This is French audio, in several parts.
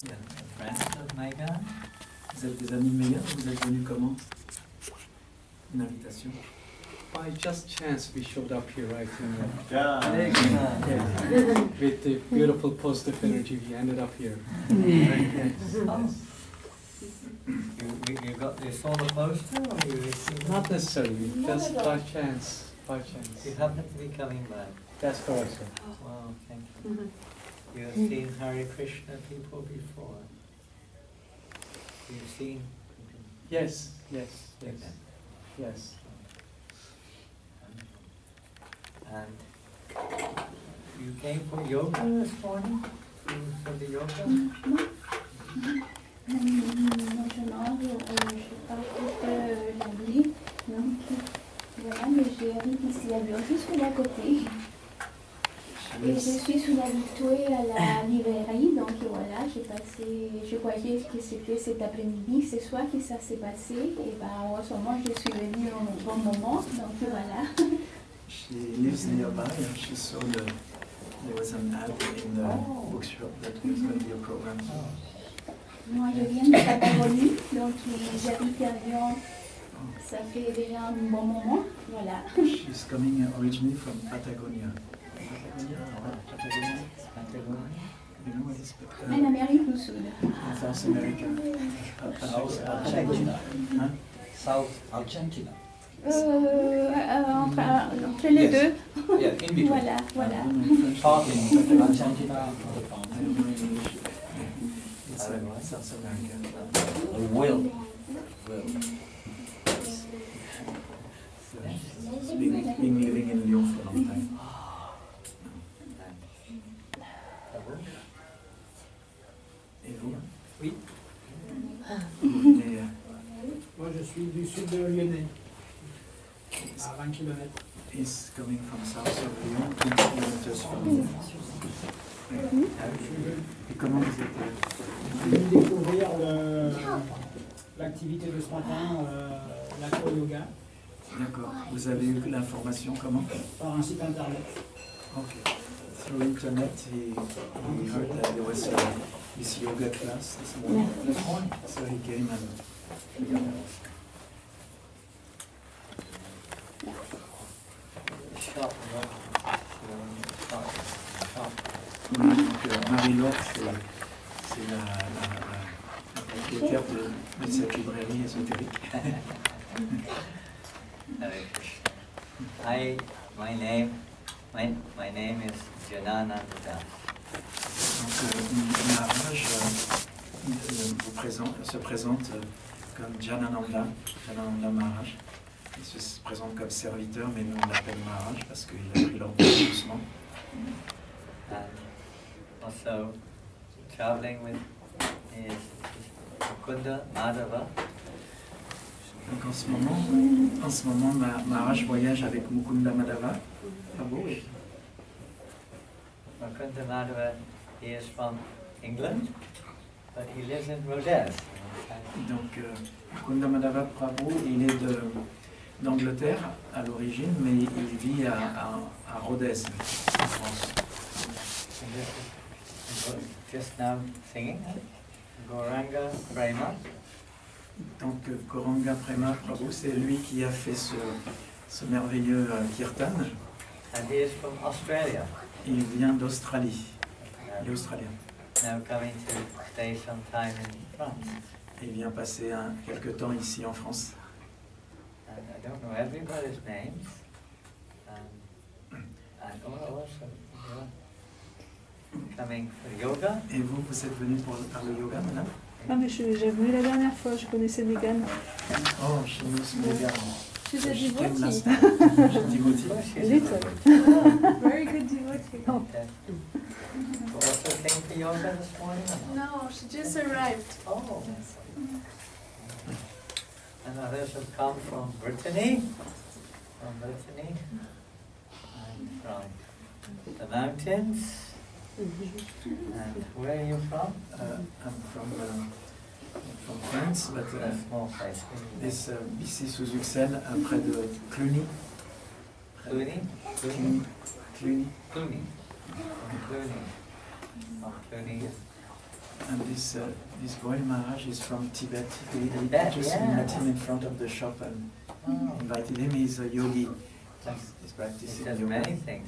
Yeah, friends of Megan. Vous êtes des amis de Megan? Vous êtes venus comment? Une invitation? By just chance, we showed up here right in Yeah. with the beautiful positive energy. We ended up here. You saw the poster, or you received it? Not necessarily, just by chance. By chance. You happen to be coming back. That's correct, sir. Wow, thank you. You have seen Hare Krishna people before. You've seen. Yes, yes, yes, Okay. yes. And you came for yoga this morning? For the yoga? Non, je parle l'anglais, donc voilà, mais j'habite ici à Lyon, juste d'à côté. Et je suis sous habituée à la librairie, donc voilà, je croyais que c'était cet après-midi, ce soir que ça s'est passé, et ben en ce moment je suis venue au bon moment, donc voilà. She lives nearby and she saw there was an ad in the bookshop that was going to be a program. Moi je viens de Patagonie, donc j'habite à Lyon, ça fait déjà un bon moment, voilà. She's coming originally from Patagonia. Patagonia? You know what is En Amérique du Sud. South America. Argentina. Hein? South Argentina. Entre les deux. Yeah, in between. Voilà, voilà. Part in Argentina. I don't know English. It's South America. Will. She's been living in Lyon for a long time. Et vous? Oui. Et, Moi, je suis du sud de Lyonnais, à 20 km. he's coming from south of Lyon, 20 kilometers from. Et comment vous êtes? Je vais découvrir l'activité de ce matin, l'acro-yoga, D'accord. Vous avez eu l'information comment? par un site internet. Okay. Through internet, he heard that there was this yoga class this morning. So he came and. Shop. Oui, donc Marie-Laure, c'est la propriétaire de cette librairie ésotérique. Hi, my name is Janananda. Donc Maharaj se présente comme Janananda Maharaj. Il se présente comme serviteur, mais nous on l'appelle Maharaj parce qu'il a pris l'ordre doucement. And also traveling with is Mukunda Madhava. Donc en ce moment Maharaj voyage avec Mukunda Madhava. Prabhu. Mukunda Madhava, he is from England, but he lives in Rhodes. Donc Mukunda Madhava Prabhu, il est d'Angleterre à l'origine, mais il vit à Rhodes, en France. And this is just now singing, Gauranga Prema. Donc Gauranga Prema Prabhu, c'est lui qui a fait ce merveilleux kirtan. And he is from Australia. Il vient d'Australie. Il est australien. Now coming to stay some time in France. Et il vient passer quelques temps ici en France. And I don't know everybody's names. And also coming for yoga. Et vous êtes venu par le yoga, madame? Ah mais je suis déjà venue la dernière fois, je connaissais Megan. Oh, chez nous, c'est Megan. She's a devotee. Devotee. Little. Very good devotee. Oh. Okay. Also came for yoga this morning? No, she just arrived. Oh. And others have come from Brittany, and from the mountains. And where are you from? I'm from France, but A small place. ici sous Uxelles, près de Cluny. Cluny? Cluny. Cluny. From Cluny. And this Goel Maharaj is from Tibet. We Tibet, just yeah. met him in front of the shop and Oh, invited him. He's a yogi. that's- He's he practicing does yoga. many things.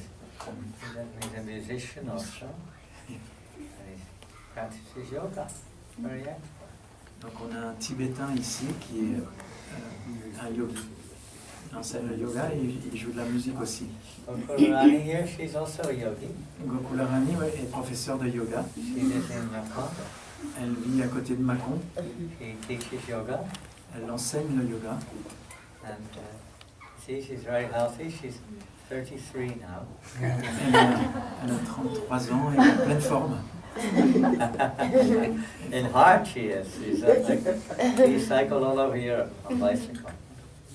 He's a musician also. Yeah. And he practices yoga. Very excellent. Donc on a un Tibétain ici qui est un yogi. Il enseigne le yoga et il joue de la musique aussi. Gokulrani here, she's also a yogi. Gokularani ouais, est professeur de yoga. She lives in Nakhon. Elle vit à côté de Mâcon. She teaches yoga. Elle enseigne le yoga. And see, she's very healthy. She's 33 now. Elle a 33 ans et elle est en pleine forme. In heart she is. She cycled all over Europe on bicycle.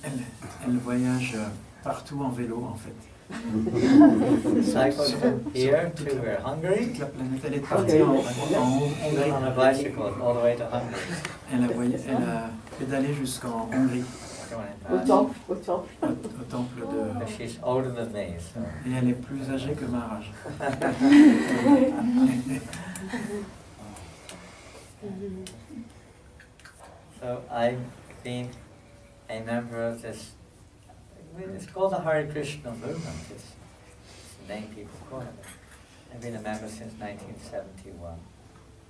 Elle voyage partout en vélo en fait. Cycled from here to Hungary. Toute la planète, elle est partie en Hongrie. On a bicycle all the way to Hungary. Elle a pédalé jusqu'en Hongrie, Au temple, au temple. au temple de... But she's older than me, so. Et elle est plus âgée que Maharaj. So I've been a member of this, it's called the Hare Krishna movement, it's the name people call it. I've been a member since 1971.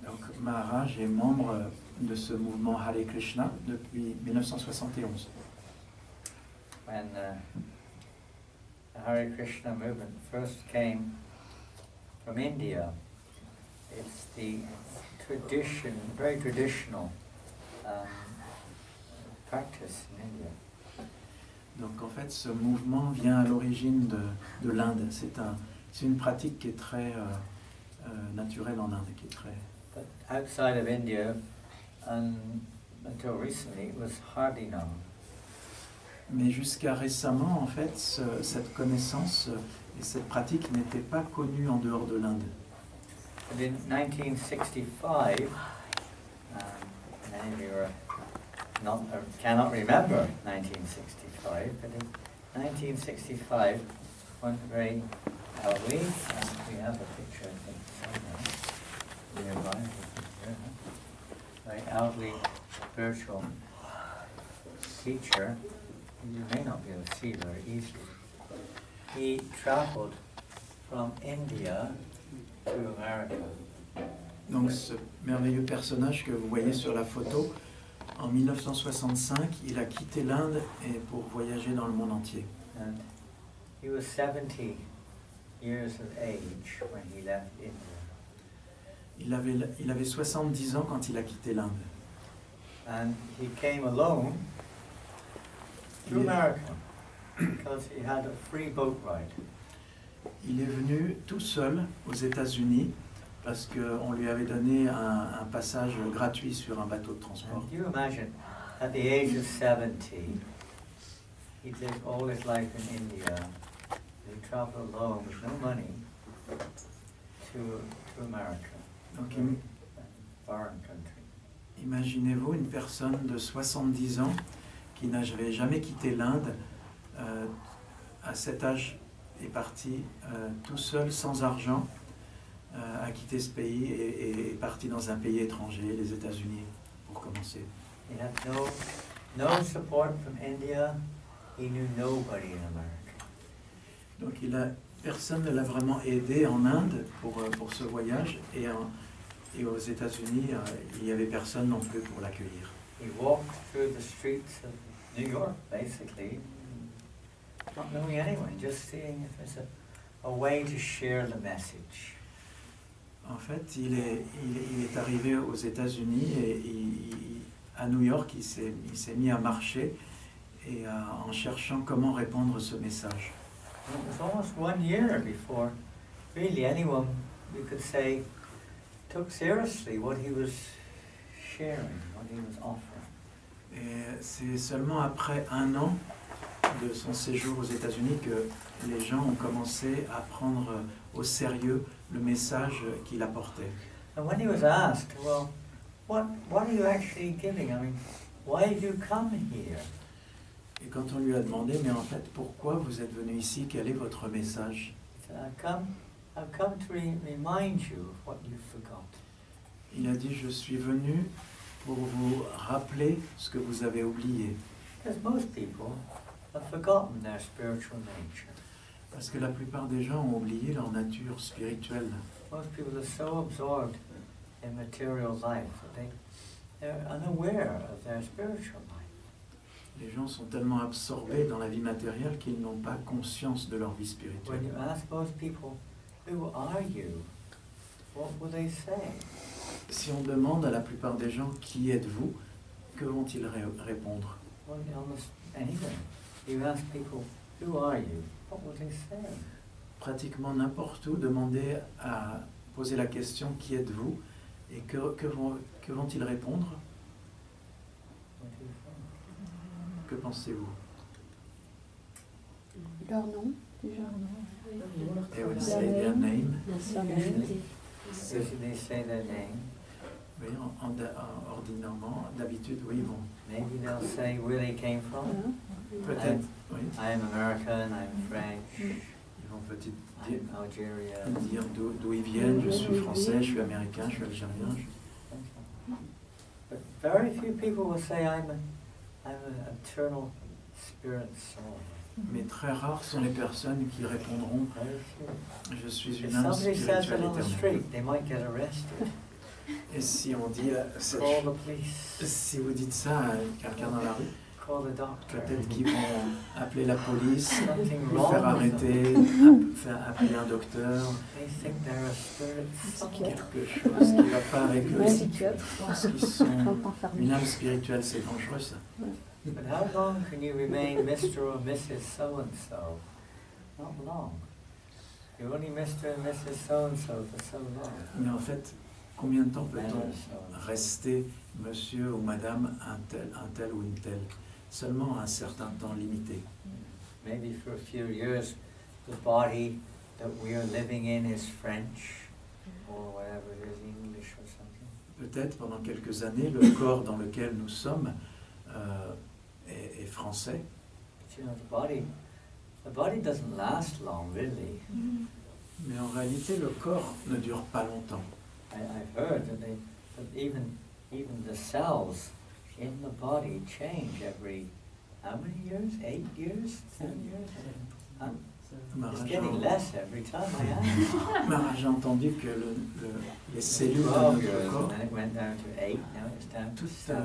Donc Maharaj est membre de ce mouvement Hare Krishna depuis 1971. When the Hare Krishna movement first came from India, it's the tradition, very traditional practice in India. Donc en fait ce mouvement vient à l'origine de l'Inde. C'est une pratique qui est très naturelle en Inde, qui est très... But outside of India, until recently, it was hardly known. Mais jusqu'à récemment, en fait, cette connaissance et cette pratique n'étaient pas connues en dehors de l'Inde. And in 1965, many of you are not, or cannot remember 1965, but in 1965, one very elderly, and we have a picture, I think, somewhere nearby, very elderly spiritual teacher, you may not be able to see very easily. He traveled from India to America. Donc ce merveilleux personnage que vous voyez sur la photo, en 1965, il a quitté l'Inde et pour voyager dans le monde entier. And he was 70 years of age when he left India. Il avait 70 ans quand il a quitté l'Inde. And he came alone to Yeah. America because he had a free boat ride. Il est venu tout seul aux États-Unis parce qu'on lui avait donné un passage gratuit sur un bateau de transport. And you imagine, at the age of 70, he lived all his life in India. He traveled alone with no money to America, Donc a foreign country. imaginez-vous une personne de 70 ans qui n'avait jamais quitté l'Inde, à cet âge est parti tout seul, sans argent, a quitté ce pays et est parti dans un pays étranger, les États-Unis, pour commencer. He had no support from India. He knew nobody in America. Donc personne ne l'a vraiment aidé en Inde pour ce voyage et aux États-Unis, il n'y avait personne non plus pour l'accueillir. He walked through the streets of New York, basically, not knowing anyone, just seeing if there's a way to share the message. En fait, il est arrivé aux États-Unis et à New York, il s'est mis à marcher et en cherchant comment répandre ce message. And it was almost 1 year before really anyone, we could say, took seriously what he was sharing, what he was offering. Et c'est seulement après 1 an de son séjour aux États-Unis que les gens ont commencé à prendre au sérieux le message qu'il apportait. And when he was asked, well, what are you actually giving? I mean, why did you come here? Et quand on lui a demandé, mais en fait, pourquoi vous êtes venu ici? Quel est votre message? He said, I've come to remind you of what you forgot. Il a dit, je suis venu pour vous rappeler ce que vous avez oublié. Because most people have forgotten their spiritual nature. Parce que la plupart des gens ont oublié leur nature spirituelle. Most people are so absorbed in material life that they're unaware of their spiritual life. Les gens sont tellement absorbés dans la vie matérielle qu'ils n'ont pas conscience de leur vie When spirituelle. you ask most people, who are you? What will they say? Si on demande à la plupart des gens qui êtes-vous, que vont-ils répondre? Well, almost anywhere. You ask people, who are you? What will they say? Pratiquement n'importe où, demandez à poser la question qui êtes-vous et que vont-ils répondre? What do you think? Que pensez-vous? Leur nom, déjà. They will say their name. Usually they say their name. Oui, ordinairement, d'habitude, oui, bon. Maybe they'll say where they came from. Peut-être, oui. I'm American, I'm French, Ils vont peut-être I'm Algeria. dire d'où ils viennent. Je suis français, je suis américain, je suis algérien. But very few people will say I'm an eternal spirit soul. Mais très rares sont les personnes qui répondront Very few. je suis If une âme somebody says spirituelle it on the éternelle. street, they might get arrested. Et si on dit, Call the police. si vous dites ça à quelqu'un dans la rue, Call the doctor. peut-être qu'ils vont appeler la police, Something vous wrong faire with arrêter, them. appeler un docteur, They think they're a spirit soul. quelque chose qui ne va pas avec eux. Ouais, Ils psychiatre. pensent qu'ils sont Enfermé. une âme spirituelle, c'est dangereux ça. But how long can you remain Mr. or Mrs. So-and-so? Not long. You're only Mr. and Mrs. So-and-so for so long. Mais en fait, combien de temps peut-on Madam so-and-so. rester monsieur ou madame un tel ou une telle? Seulement un certain temps limité. Maybe for a few years, the body that we are living in is French, or whatever it is, English or something. Peut-être pendant quelques années, le corps dans lequel nous sommes est français. But you know, the body doesn't last long, really. Mais en réalité, le corps ne dure pas longtemps. I've heard that even the cells in the body change every, how many years? 8 years? 7 years? It's getting less every time I ask. J'ai entendu que les cellules de 12 notre years, corps, and then it went down to 8, now it's down to 7.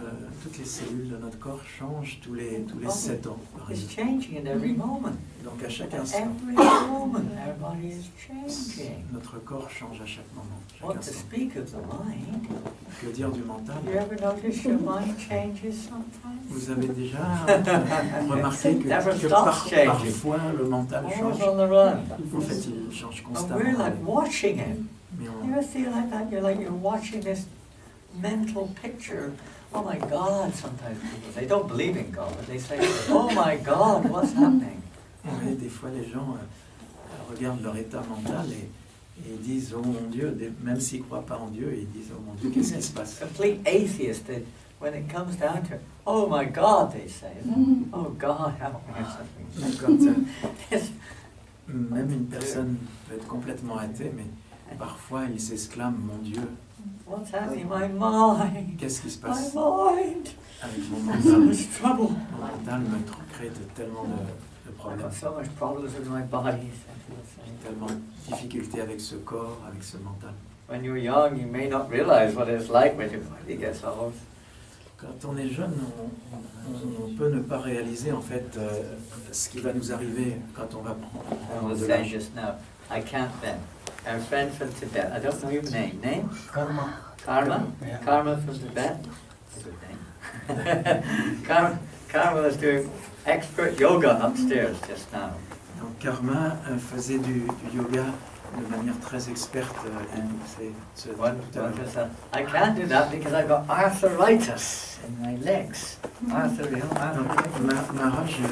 toutes les cellules de notre corps changent tous les 7 ans. par It's exemple. changing at every moment. Donc à chaque At instant, every moment, our body is changing. notre corps change à chaque moment. Chaque What to instant. speak of the mind? Que dire du mental? You ever notice your mind changes sometimes? Vous avez déjà remarqué Never que stops changing. parfois le mental Always change. on the run. En fait, il change And we're constamment. like watching it. Mais You ever feel like that? You're watching this mental picture. Oh my God, sometimes people, they don't believe in God, but they say, oh my God, what's happening? oui, des fois, les gens regardent leur état mental et ils disent, oh mon Dieu, même s'ils ne croient pas en Dieu, ils disent, oh mon Dieu, qu'est-ce qui se passe? Complete atheists, when it comes down to it, oh my God, they say, oh God, help me or something. Quand, même une personne peut être complètement athée, mais parfois il s'exclame, mon Dieu, What's happening? My mind, qu'est-ce qui se my passe mind, avec mon so mental? much trouble. Mon mental me crée tellement de I've problèmes, got so much problems with my body. some people say. tellement de difficultés avec ce corps, avec ce mental. When you're young, you may not realize what it's like when your body gets old. Quand on est jeune, on peut ne pas réaliser en fait ce qui va nous arriver quand on va I prendre was de saying l'âge. just now, I can't then. Our friend from Tibet, I don't know your name. Name? Karma. Karma? Yeah. Karma from Tibet? That's a good name. Karma was doing expert yoga upstairs just now. Donc Karma faisait du yoga de manière très experte. I can't do that because I've got arthritis. in my legs. Arthur, you know, Maharaj a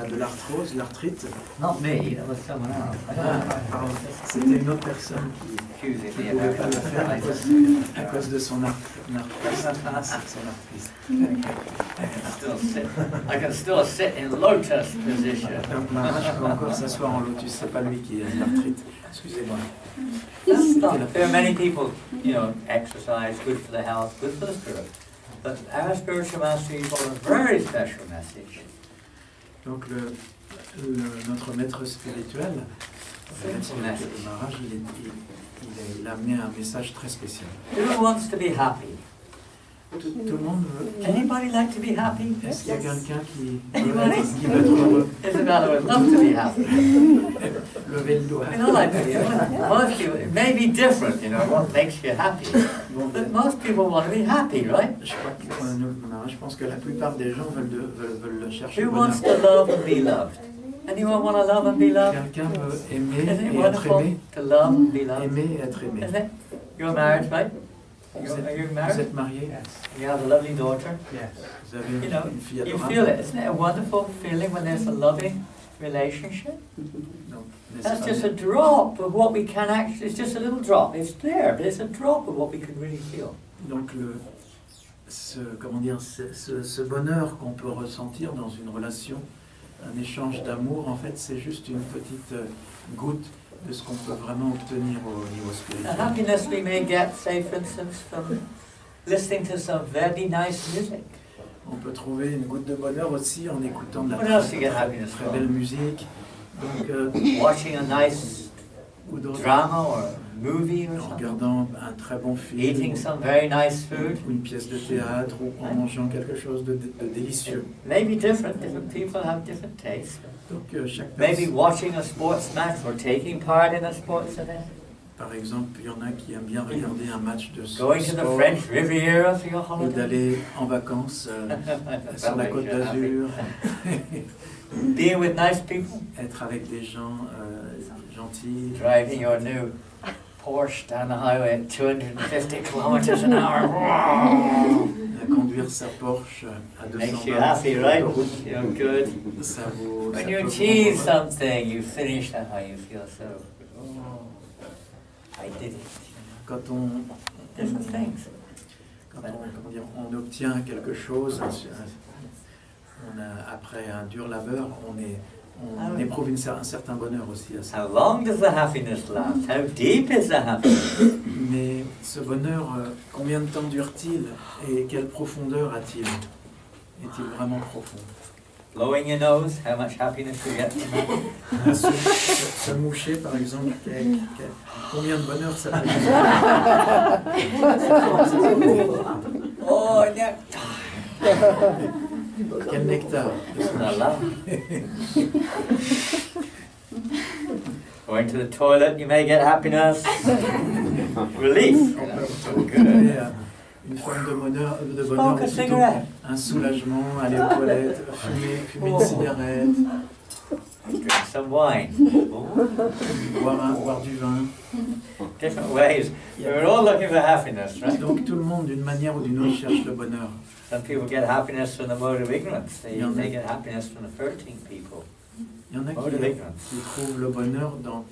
de l'arthrose, l'arthrite. not me, that was someone else. Pardon, c'était une autre personne qui Accusing ne me pouvait of pas le faire arthritis. à cause de son arthrose. I can still sit in lotus position. Donc Maharaj peut encore s'asseoir en lotus, c'est pas lui qui a l'arthrite. Excusez-moi. That's not, there are many people, you know, exercise, good for the health, good for the spirit. But our spiritual master is on a very special message. Donc notre maître spirituel, le Maharaj, il a amené un message très spécial. Who wants to be happy? Tout le monde veut. Anybody like to be happy? Est-ce qu'il y a quelqu'un qui Anybody? veut être heureux? Isabella would love to be happy. Levez le doigt. You know, like, most people, it may be different, you know, what makes you happy. But most people want to be happy, right? Je crois que, je pense que la plupart des gens veulent le chercher. Who wants to love and be loved? Anyone want to love and be loved? Quelqu'un veut aimer Isn't it et être wonderful aimé. to love and be loved? Aimer et être aimé. Isn't it? You're married, right? Are you Vous married? êtes marié, You have a lovely daughter. Yes. vous avez You know, une fille you adorable. feel it. Isn't it a wonderful feeling when there's a loving relationship? Donc, n'est-ce That's pas just a drop of what we can actually, it's just a little drop. It's there, but it's a drop of what we can really feel. Donc ce bonheur qu'on peut ressentir dans une relation, un échange d'amour, en fait, c'est juste une petite goutte de ce qu'on peut vraiment obtenir au niveau The spirituel. happiness we may get, say for instance, from listening to some very nice music. On peut trouver une goutte de bonheur aussi en écoutant de la What else you get happiness très from? belle musique, donc, Watching a nice ou d'autres, drama or a movie or en something. regardant un très bon film, Eating some very nice food. ou une pièce de théâtre, ou en mangeant quelque chose de délicieux. Maybe different. Different people have different tastes. Donc chaque Maybe personne, watching a sports match or taking part in a sports event. par exemple, il y en a qui aiment bien regarder un match de Going to the sport, French Riviera for your ou holiday. d'aller en vacances sur la côte d'Azur, Being with nice people. être avec des gens gentils, Driving your new Porsche down the highway at 250 kilometers an hour. conduire sa Porsche à 200 Makes you happy, right? autoroute, You're good. ça vaut... When ça you peut achieve vraiment- something, you finish that how you feel so. I did it. Quand on, Different things. comment dire, on obtient quelque chose, après un dur labeur, on éprouve un certain bonheur aussi à ça. How long does the happiness last? How deep is the happiness? Mais ce bonheur, combien de temps dure-t-il et quelle profondeur a-t-il? Est-il vraiment profond? Blowing your nose, how much happiness you get from that? Se moucher, par exemple, combien de bonheur ça peut Oh, nectar. Quel nectar! Love. Going to the toilet, you may get happiness. Relief. Trouver une forme de bonheur, Smoke ou a plutôt cigarette. un soulagement, aller aux toilettes, fumer une cigarette, Drink some wine. boire du vin. Different ways. We're all looking for happiness, right? Donc tout le monde, d'une manière ou d'une autre, cherche le bonheur. Some people get happiness from the mode of ignorance. They get happiness from the 13 people. Il y en a Mode of ignorance. qui trouvent le bonheur dans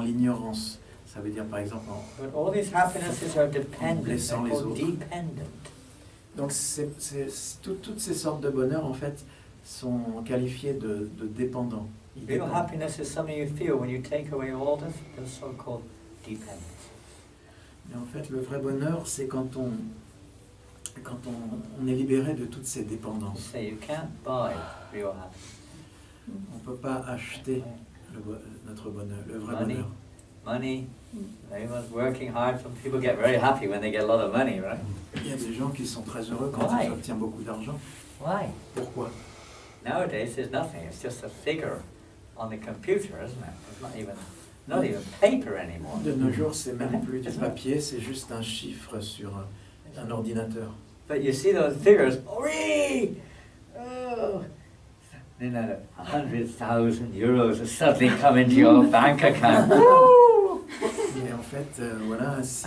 l'ignorance. Ça veut dire par exemple But all these happinesses are dependent. They're Blessant les called autres. dependent. Donc toutes ces sortes de bonheur en fait sont qualifiées de dépendants. Ils Real dépendent. happiness is something you feel when you take away all the so-called dependence. Mais en fait le vrai bonheur c'est quand on est libéré de toutes ces You dépendances. say you can't buy real happiness. On ne peut pas acheter notre bonheur, le vrai Money. bonheur. Money, everyone's working hard. Some people get very happy when they get a lot of money, right? Il y a des gens qui sont très heureux quand Why? ils obtiennent beaucoup d'argent. Why? Pourquoi? Nowadays there's nothing. It's just a figure on the computer, isn't it? It's not even paper anymore. De nos jours, c'est même plus du papier, c'est juste un chiffre sur un ordinateur. But you see those figures, oh, then 100,000 euros will suddenly come into your bank account. Mais en fait, voilà, si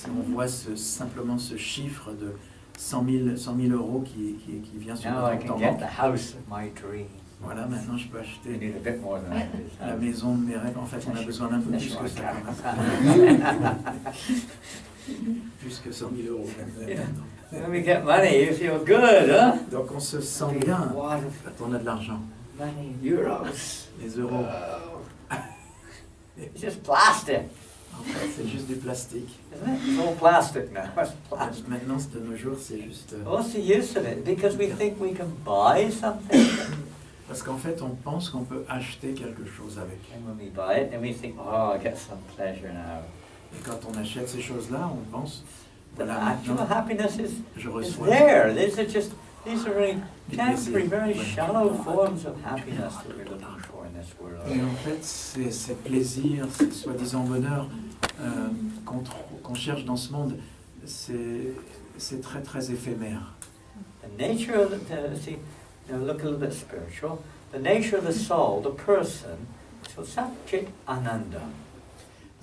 on voit simplement ce chiffre de 100 000 euros qui vient sur Now I notre can compte en get banque, the house of my dream. voilà, maintenant je peux We acheter need a bit more than that. la maison de mes rêves. En fait, on a besoin d'un peu plus que ça quand même. Plus que 100 000 euros. When we get money, you feel good, huh? Donc on se sent bien What quand on a de l'argent. money, euros. Les euros, It's just plastic, en fait, c'est juste du plastique. isn't it? It's all plastic now. It's plastic. Maintenant, de nos jours, c'est juste... What's the use of it? Because we think we can buy something. Parce qu'en fait, on pense qu'on peut acheter quelque chose avec. And when we buy it, then we think, oh, I get some pleasure now. Et quand on achète ces choses-là, on pense, But voilà, actual maintenant, happiness je is reçois... there. These are really Du temporary, plaisir. very Ouais. shallow forms of happiness that we're looking for in this world. Et en fait, ces plaisirs, ces soi-disant bonheur qu'on cherche dans ce monde, c'est très très éphémère. The nature of see, now look a little bit spiritual. The nature of the soul, the person, so Satchit Ananda.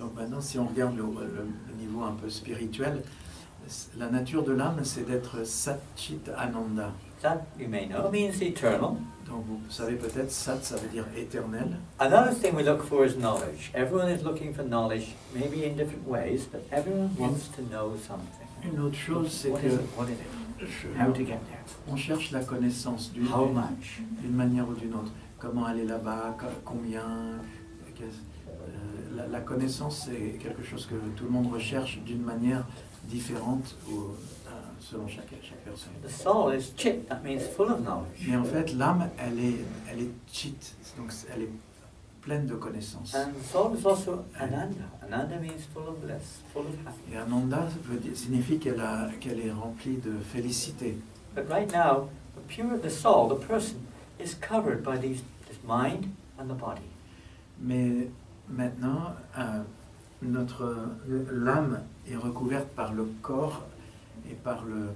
Donc maintenant, si on regarde le niveau un peu spirituel, la nature de l'âme, c'est d'être Satchit Ananda. That, you may know, means eternal. Donc vous savez peut-être, Sat, ça veut dire éternel. Another thing we look for is knowledge. Everyone is looking for knowledge, maybe in different ways, but everyone wants to know something. Une autre chose, c'est What que is it? What is it? How to get there? on cherche la connaissance How much? d'une manière ou d'une autre. Comment aller là-bas, combien... La connaissance, c'est quelque chose que tout le monde recherche d'une manière différente selon chaque personne. The soul is chit, that means full of knowledge. Mais en fait, l'âme, elle est chit, donc elle est pleine de connaissances. And the soul is also Ananda. Ananda means full of bliss, full of happiness. Et Ananda signifie qu'elle est remplie de félicité. But right now, the soul, the person, is covered by this mind and the body. Mais maintenant, l'âme est recouverte par le corps et par le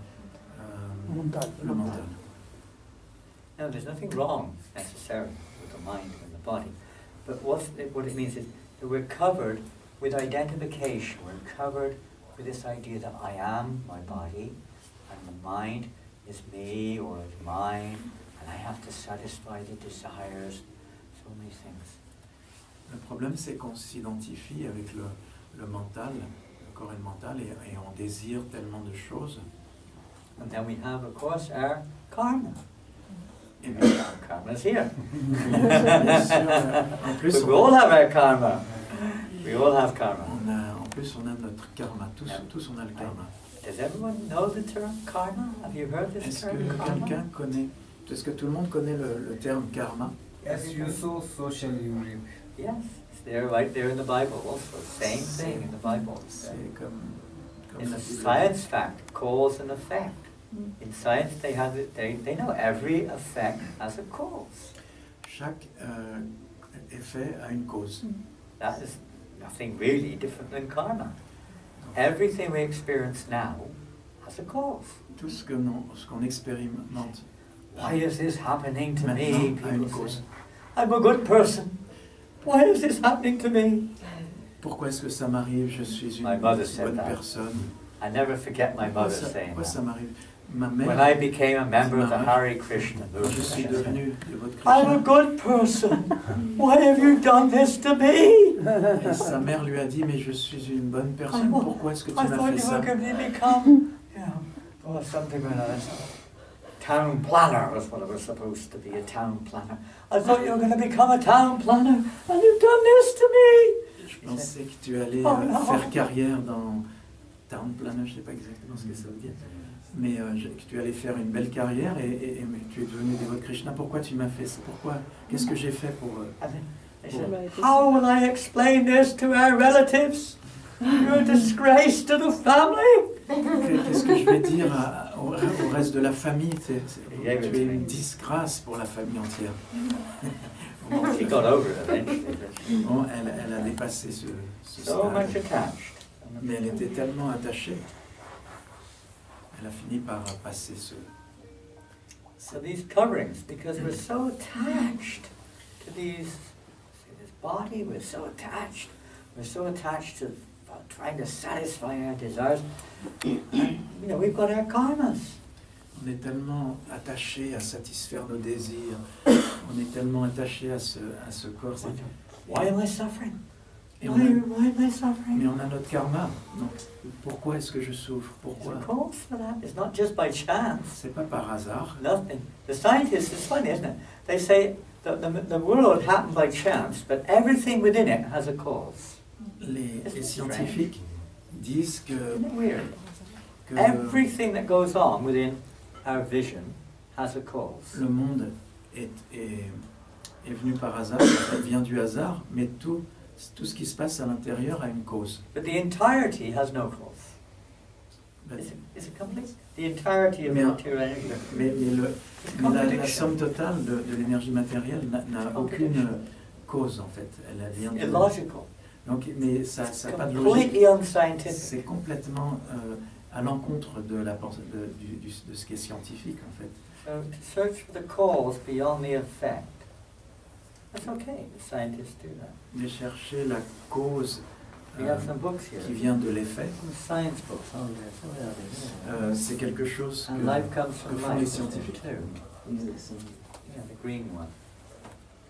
mental. Now, there's nothing wrong necessarily with the mind and the body, but what it means is that we're covered with identification. We're covered with this idea that I am my body, and the mind is me or is mine, and I have to satisfy the desires, so many things. Le problème, c'est qu'on s'identifie avec le mental, le corps et le mental, et on désire tellement de choses. And then we have, of course, our karma. Et puis, Our karma's here. bien sûr, en plus, But we all have our karma. We all have karma. en plus, on a notre karma. Tous on a le karma. Does everyone know the term karma? Have you heard this Est-ce term que karma? quelqu'un connaît, est-ce que tout le monde connaît le terme karma? As you sow, so shall you reap. Yes, it's there, right there in the Bible also. Same thing in the Bible. C'est comme In la the Bible. science fact, cause and effect. In science, they know every effect has a cause. Chaque effet a une cause. That is nothing really different than karma. Everything we experience now has a cause. Tout ce qu'on expérimente Why is this happening to me? maintenant a une People say. cause. I'm a good person. Why is this happening to me? Pourquoi est-ce que ça m'arrive? Je suis une My mother said bonne that. personne. I never forget my mother saying Pourquoi ça that. m'arrive? Ma When mère, I became a member of the Hare Krishna quand je suis movement, devenu dévote I'm a Krishna, good person. Why have you done this to me? et sa mère lui a dit, mais je suis une bonne personne, pourquoi est-ce que tu I m'as thought fait you ça? were going to become, something or another. Town planner was what I was supposed to be, a town planner. I thought you were going to become a town planner, and you've done this to me. Je pensais que tu allais Oh, non. faire carrière dans Town Planner, je ne sais pas exactement ce que ça veut dire, mais que tu allais faire une belle carrière mais tu es devenu dévote Krishna. Pourquoi tu m'as fait ça? Pourquoi? Qu'est-ce que j'ai fait pour... And then they Well, said, how will I explain this to our relatives? You're a disgrace to the family. Qu'est-ce que je vais dire au reste de la famille? Tu Yeah, but- es une disgrâce pour la famille entière. She got over it eventually, but Bon, elle a dépassé ce so much stade, attached. mais elle était tellement attachée. Elle a fini par passer So these coverings, because we're so attached to this body, we're so attached to trying to satisfy our desires. And, you know, we've got our karmas. On est tellement attaché à satisfaire nos désirs, on est tellement attaché à ce corps. Why am I suffering? Et Why on a- am I mais suffering? on a notre karma. Donc, pourquoi est-ce que je souffre? There's Pourquoi? a cause for that. It's not just by chance. C'est pas par hasard. Nothing. The scientists, it's funny, isn't it? They say that the world happened by chance, but everything within it has a cause. Les scientifiques disent que, Isn't it weird? que Everything that goes on within our vision has a cause. le monde est venu par hasard, ça vient du hasard, mais tout ce qui se passe à l'intérieur a une cause. But the entirety has no cause. Mais, Is it complete? The entirety of Mais- material energy. mais It's la contradiction. somme totale de l'énergie matérielle n'a aucune cause en fait. Elle vient de... Illogical. Donc, mais ça It's n'a pas de logique. completely unscientific. C'est complètement à l'encontre de la pensée, de ce qui est scientifique en fait. So to search for the cause beyond the effect. That's okay. The scientists do that. Mais chercher la cause We have some books here. qui vient de l'effet, Some science books. Oh, there. So where are they? c'est quelque chose And life comes que from font les life. scientifiques. Too. Yeah, the green one.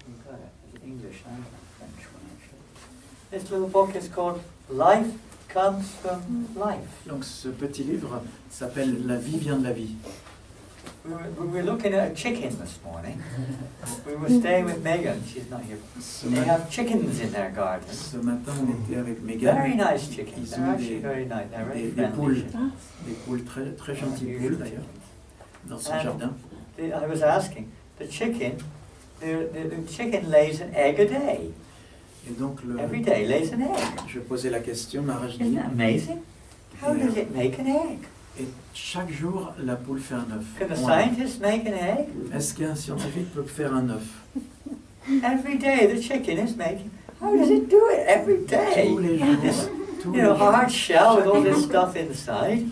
You've got it. It's English and French one actually. This little book is called Life Comes from Life. Donc ce petit livre s'appelle La vie vient de la vie. We were looking at a chicken this morning. We were staying with Megan. She's not here. Ce, They ma- have chickens in their garden. ce matin on était avec Very Megan, nice chickens. Ils They're ont actually des- very nice. They're very des friendly. poules. Des poules très gentilles Unusual poules d'ailleurs, chickens. dans son And jardin. I was asking, the chicken lays an egg a day. Et donc Every day lays an egg. je posais la question, Maharaj Isn't dit, that amazing? How does it make an egg? et chaque jour la poule fait un œuf. Can a Voilà. scientist make an egg? Est-ce qu'un scientifique peut faire un œuf? Every day the chicken is making. How does it do it? Every day. Tous les jours. Tous You know, les jours. hard shell with all this stuff inside.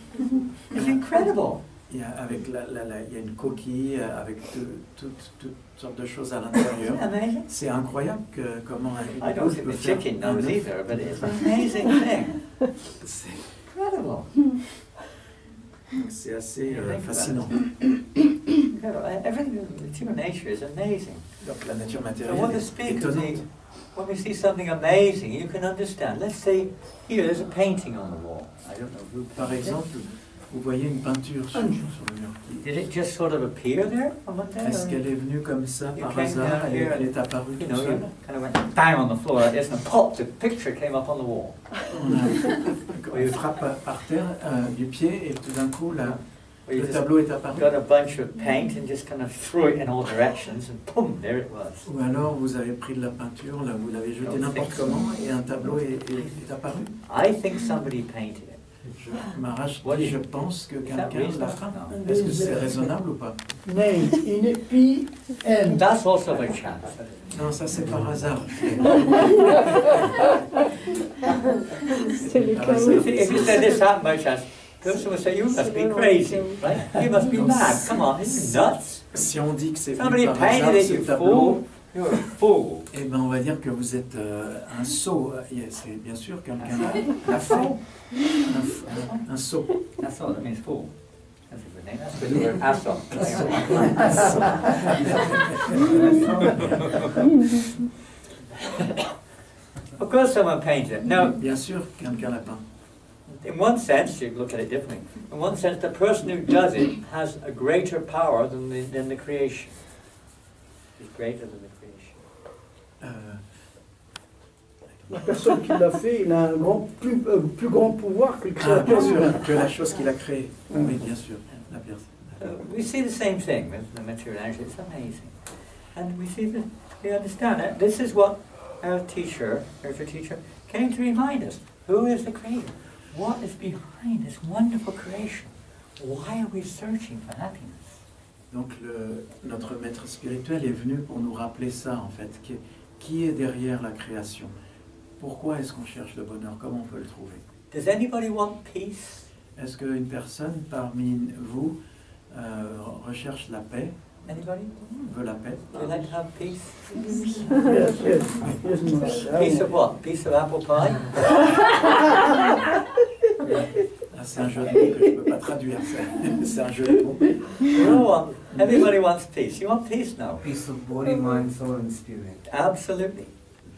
It's incredible. Il y a, avec il y a une coquille avec toutes sortes de choses à l'intérieur. Isn't it amazing? C'est incroyable comment I une don't poule think peut the faire chicken un knows œuf. either, but it's an amazing thing. C'est- Incredible. C'est assez fascinant. Incredible. Everything in human nature is amazing. Donc la nature So what matérielle the est speaker étonnante. says, when we see something amazing, you can understand. Let's say here there's a painting on the wall. I don't know who Par painted it. exemple, vous voyez une peinture sur le mur. Did it just sort of appear there on one day? Est-ce or- qu'elle est venue comme ça You par came hasard? down here Elle est apparue You tout know, you seul? kind of went bang on the floor like this, and pop, the picture came up on the wall. On frappe par terre du pied et tout d'un coup Or you le just tableau est apparu. got a bunch of paint and just kind of threw it in all directions, and boom, there it was. Ou alors vous avez pris de la peinture, là, vous l'avez jeté n'importe comment et un tableau est apparu. I think somebody painted it. Maharaj What dit, is je it? pense que Is that quelqu'un l'a reasonable? peint. No. Est-ce que c'est raisonnable ou pas? Name in P-N. That's also by chance. Non, ça c'est par hasard. C'est le Par chaos. hasard. If you said this happened by chance, person would say, you must be crazy, right? You must be mad. Come on, it's nuts. Si on dit que c'est Somebody venu par hasard, painted it, ce you tableau, fool. You're a fool. eh ben on va dire que vous êtes un sot. C'est bien sûr quelqu'un l'a fait. Un sot. That's all, that means fool. That's a good name. That's good word, asshole. Of course someone painted it. Now, Bien sûr, quelqu'un l'a peint. in one sense, you look at it differently. In one sense, the person who does it has a greater power than the creation. Is greater than the creation. La personne qui l'a fait, il a un plus grand pouvoir que le Bien créateur. sûr, que la chose qu'il a créée. Oui, bien sûr. La personne. We see the same thing with the material energy. It's amazing. And we see that we understand it. This is what our teacher, spiritual teacher, came to remind us. Who is the creator? What is behind this wonderful creation? Why are we searching for happiness? Donc notre maître spirituel est venu pour nous rappeler ça en fait. Qui est derrière la création? Pourquoi est-ce qu'on cherche le bonheur? Comment on peut le trouver? Does anybody want peace? Est-ce qu'une personne parmi vous recherche la paix? Anybody? veut la paix. Do you like to have peace? Yes, yes. Piece of what? Piece of apple pie? Ah, c'est un jeu de mots que je ne peux pas traduire. C'est un jeu de mots. Everybody wants peace. You want peace now? Peace of body, mind, soul, and spirit. Absolutely.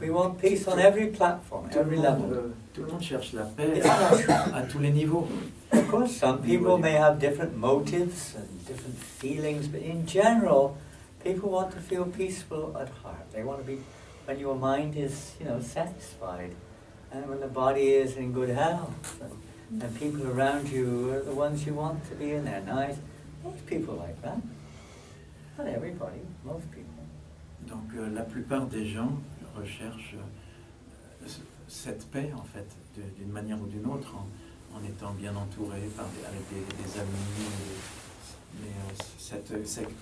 We want peace on every platform, every level. Tout le monde cherche la paix It's natural. à tous les niveaux. Of course, some people may have different motives and different feelings, but in general, people want to feel peaceful at heart. They want to be, when your mind is, satisfied, and when the body is in good health, and people around you are the ones you want to be in there. Nice. Most people like that. Not everybody, most people. Donc la plupart des gens recherchent cette paix, en fait, d'une manière ou d'une autre, en étant bien entourés avec des amis. Mais cette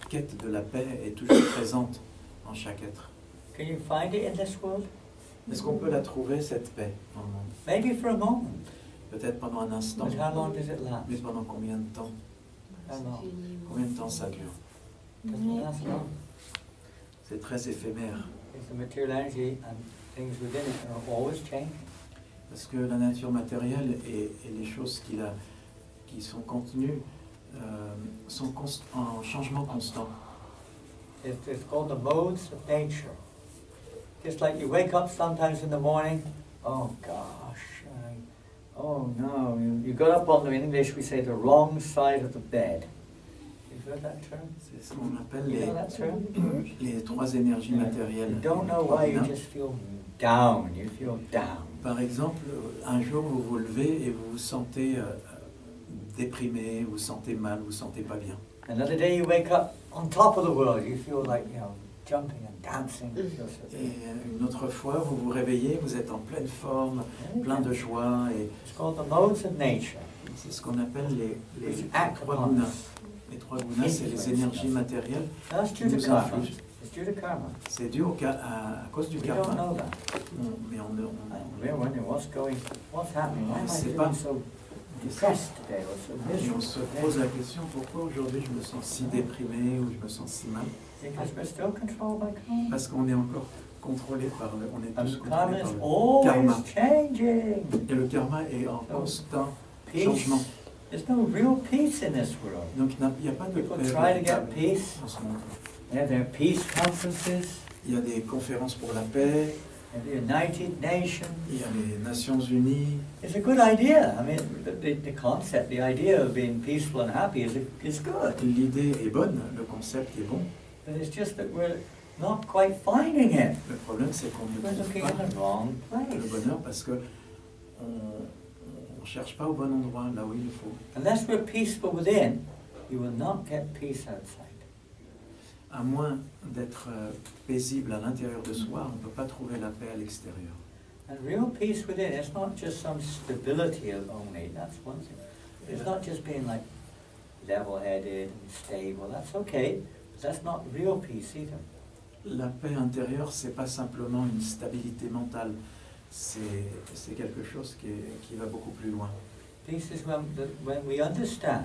quête de la paix est toujours présente en chaque être. Can you find it in this world? Est-ce qu'on peut la trouver, cette paix, dans le monde? Maybe for a moment. Peut-être pendant un instant. But how long does it last? Mais pendant combien de temps? How long? Combien de temps ça dure? Doesn't last long. C'est très éphémère. Because the material energy and things within it are always changing. Parce que la nature matérielle et les choses qui sont contenues sont en changement constant. It's called the modes of nature. Just like you wake up sometimes in the morning, oh gosh, oh no, you got up on, in English we say the wrong side of the bed. You've heard that term? C'est ce qu'on appelle You know that term? les trois énergies You matérielles. don't know why, you just feel down, you feel down. Par exemple, un jour vous vous levez et vous vous sentez déprimé, vous vous sentez mal, vous vous sentez pas bien. Another day you wake up on top of the world, you feel like, jumping and dancing. You feel so Et good. une autre fois, vous vous réveillez, vous êtes en pleine forme, plein de joie, et It's called the modes of nature. c'est ce qu'on appelle les Which act trois upon gunas. us. Les trois gunas, c'est les énergies matérielles. That's due qui to nous karma. influent. It's due to karma. C'est dû à cause du We don't karma. know that. Mais We're wondering what's happening. Why am I C'est feeling pas- so depressed today or so et on miserable se today? pose la question, pourquoi aujourd'hui je me sens si déprimé ou je me sens si mal? Because we're still controlled by karma. Parce qu'on est encore contrôlé on est And tous the karma contrôlés is par le karma. always changing. Et le karma est en constant Peace. changement. There's no real peace in this world. Donc il n'y a pas de People paix try to get véritable peace. en ce monde. They have their peace conferences, Il y a des conférences pour la paix, and the United Nations. il y a les Nations Unies. It's a good idea. I mean, the concept, the idea of being peaceful and happy is good. L'idée est bonne, le concept est bon. But it's just that we're not quite finding it. Le problème c'est qu'on ne We're trouve looking pas in the wrong le place. bonheur parce que on cherche pas au bon endroit, là où il le faut. Unless we're peaceful within, you will not get peace outside. À moins d'être paisible à l'intérieur de soi, on ne peut pas trouver la paix à l'extérieur. And real peace within, it's not just some stability only, that's one thing. It's not just being like level-headed and stable, that's okay, but that's not real peace either. La paix intérieure, c'est pas simplement une stabilité mentale, c'est quelque chose qui va beaucoup plus loin. Peace is when we understand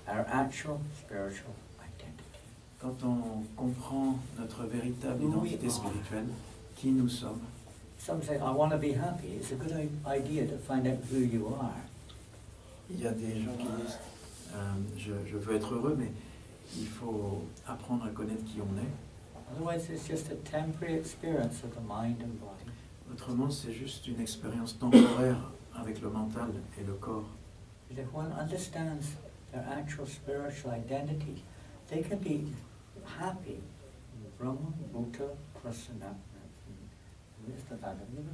our actual spiritual identity. Quand on comprend notre véritable Who we identité are. spirituelle, qui nous sommes. Some say, I want to be happy. It's a good idea to find out who you are. Il y a des gens qui disent je veux être heureux, mais il faut apprendre à connaître qui on est. Otherwise, it's just a temporary experience of the mind and body. Autrement, c'est juste une expérience temporaire avec le mental et le corps. But if one understands their actual spiritual identity, they can be happy. Brahma, Bhuta, Prasana. Where's the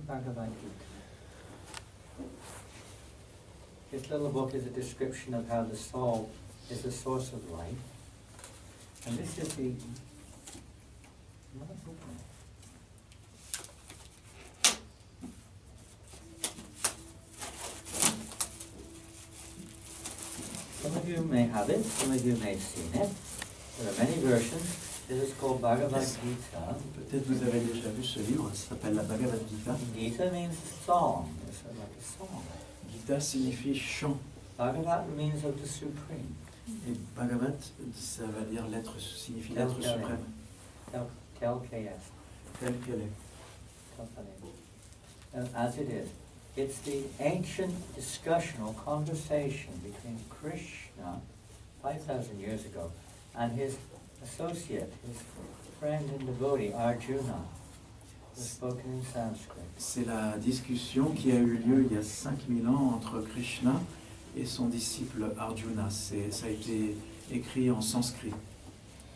Bhagavad Gita? This little book is a description of how the soul is the source of life. And this is the... Some of you may have it, some of you may have seen it. There are many versions. This is called Bhagavad Gita. Peut-être vous avez déjà vu ce livre, ça s'appelle la Bhagavad Gita. Gita means song. It's like a song. Gita signifie chant. Bhagavat means of the supreme. Et Bhagavat, ça va dire l'être, signifie l'être suprême, Tel-KS. tel qu'elle est. As it is. It's the ancient discussion or conversation between Krishna 5,000 years ago and his associate, his friend and devotee Arjuna, who was spoken in Sanskrit. C'est la discussion qui a eu lieu il y a 5000 ans entre Krishna et son disciple Arjuna. Ça a été écrit en sanskrit.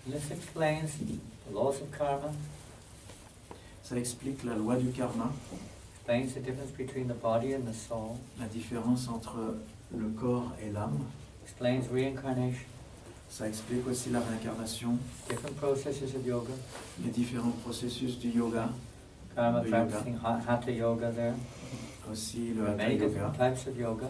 This explains the laws of karma, Ça explique la loi du karma, explains the difference between the body and the soul, la différence entre le corps et l'âme. explains reincarnation, Ça explique aussi la réincarnation, different processes of yoga, les différents processus du yoga, karma The yoga. practicing hatha yoga there. aussi le There are hatha many yoga, different types of yoga,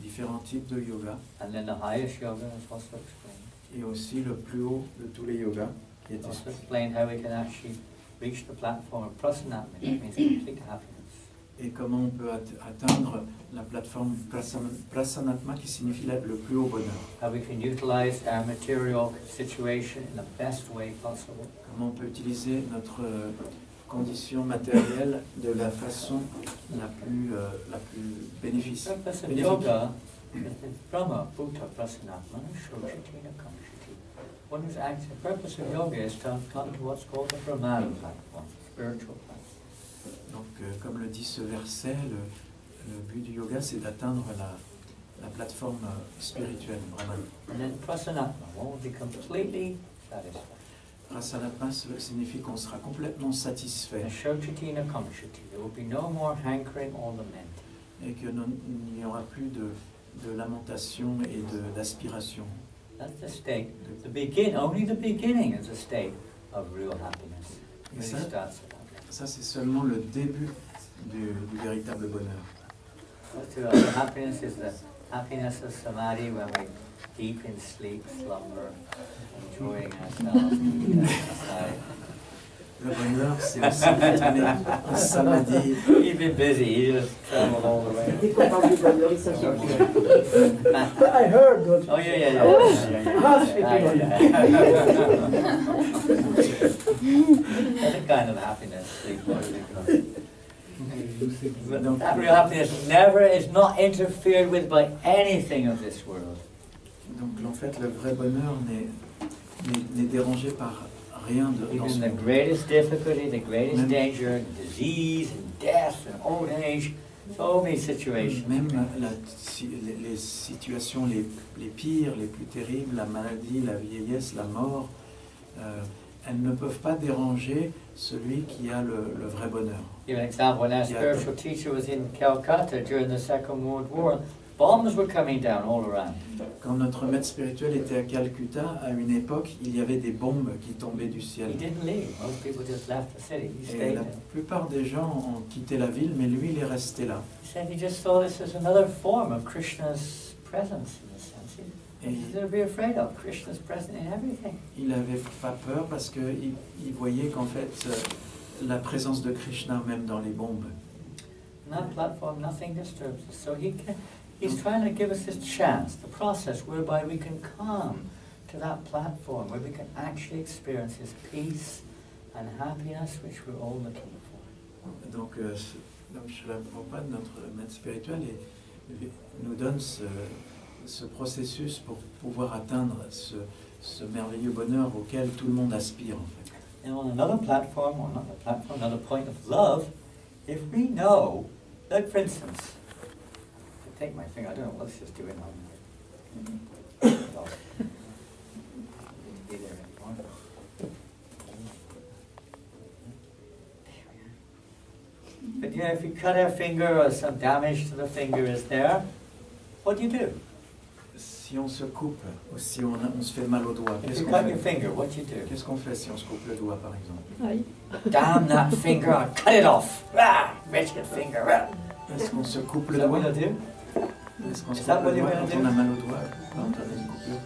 différents types de yoga, and then the highest yoga is also explained. et aussi le plus haut de tous les yogas, qui est It's also explained how we can actually reach the platform of prasanatma, that means complete happiness. et comment on peut atteindre la plateforme prasanatma qui signifie le plus haut bonheur. How we can utilize our material situation in the best way possible. Comment on peut utiliser notre condition matérielle de la façon la plus The bénéfique. purpose of yoga is the Brahma, Bhuta, Prasanatma, Shochitina, Kamshiti. One is actually, the purpose of yoga is to come to what's called the Brahman platform, spiritual platform. Donc, comme le dit ce verset, le but du yoga, c'est d'atteindre la plateforme spirituelle, Brahman. And then Prasanatma, one will be completely satisfied. Prasanatma signifie qu'on sera complètement satisfait And Shochitina, Kamshiti, there will be no more hankering or lamenting. et qu'il n'y aura plus de lamentation et d'aspiration. That's the state. Only the beginning is a state of real happiness. It really Yes, sir. starts at that level. Ça, c'est seulement le début du véritable bonheur. The happiness is the happiness of samadhi when we're deep in sleep, slumber, enjoying ourselves. keeping outside. Le bonheur, c'est aussi le samadhi. He's been busy, he just traveled all the way. Dès qu'on parle du bonheur, il s'agit I heard that. Oh, yeah. That's a kind of happiness, sleep. Donc, That real happiness is not interfered with by anything of this world. donc, en fait, le vrai bonheur n'est dérangé par rien dans ce Even the monde. greatest difficulty, the greatest Même- danger, disease and death and old age, so many situations. Même les situations les pires, les plus terribles, la maladie, la vieillesse, la mort, elles ne peuvent pas déranger celui qui a le vrai bonheur. Give an example, when our Yeah. spiritual teacher was in Calcutta during the Second World War, bombs were coming down all around. Quand notre maître spirituel était à Calcutta, à une époque, il y avait des bombes qui tombaient du ciel. He didn't leave. Most people just left the city. He Et stayed la there. plupart des gens ont quitté la ville, mais lui, il est resté là. He said he just saw this as another form of Krishna's presence in a sense. He Et didn't be afraid of Krishna's presence in everything. il n'avait pas peur parce qu'il voyait qu'en fait, la présence de Krishna, même dans les bombes. On that platform, nothing disturbs us. So he's trying to give us this chance, the process whereby we can come to that platform, where we can actually experience his peace and happiness, which we're all looking for. Donc, Srila Prabhupada, notre maître spirituel, nous donne ce processus pour pouvoir atteindre ce merveilleux bonheur auquel tout le monde aspire, en fait. And on another platform, another point of love, if we know that, for instance, I take my finger, I don't know, let's just do it now. No. Be there anymore. There we are. But yeah, if you cut our finger or some damage to the finger is there, what do you do? Si on se coupe ou si on se fait mal au doigt, If qu'est-ce you qu'on cut your fait? finger, what do you do? Qu'est-ce qu'on fait si on se coupe le doigt, par exemple? Aïe. Damn that finger, I'll cut it off. Ah, wretched finger. Ah. Est-ce qu'on se coupe Is le that doigt? what you do? Est-ce qu'on se Is that coupe what le you're doigt gonna quand do? on a mal au doigt? Quand on a une coupure?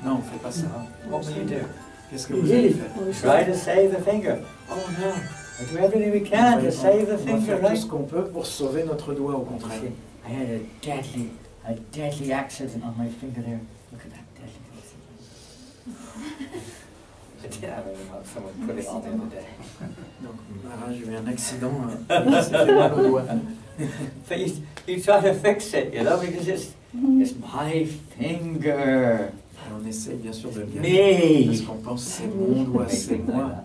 Non, on ne fait pas ça. What will you do? Qu'est-ce que vous allez faire? Try to save the finger. Oh no. We do everything we can to save the On va finger, faire tout right? ce qu'on peut pour sauver notre doigt, au You contraire. see, I had a deadly A deadly accident on my finger there. Look at that deadly accident. I did have it, someone put it on the other day. Donc, j'ai eu un accident, il s'est fait mal au doigt. But you try to fix it, you know, because it's my finger. Et on essaye bien sûr de le garder, parce qu'on pense c'est mon doigt, c'est Things like moi. that.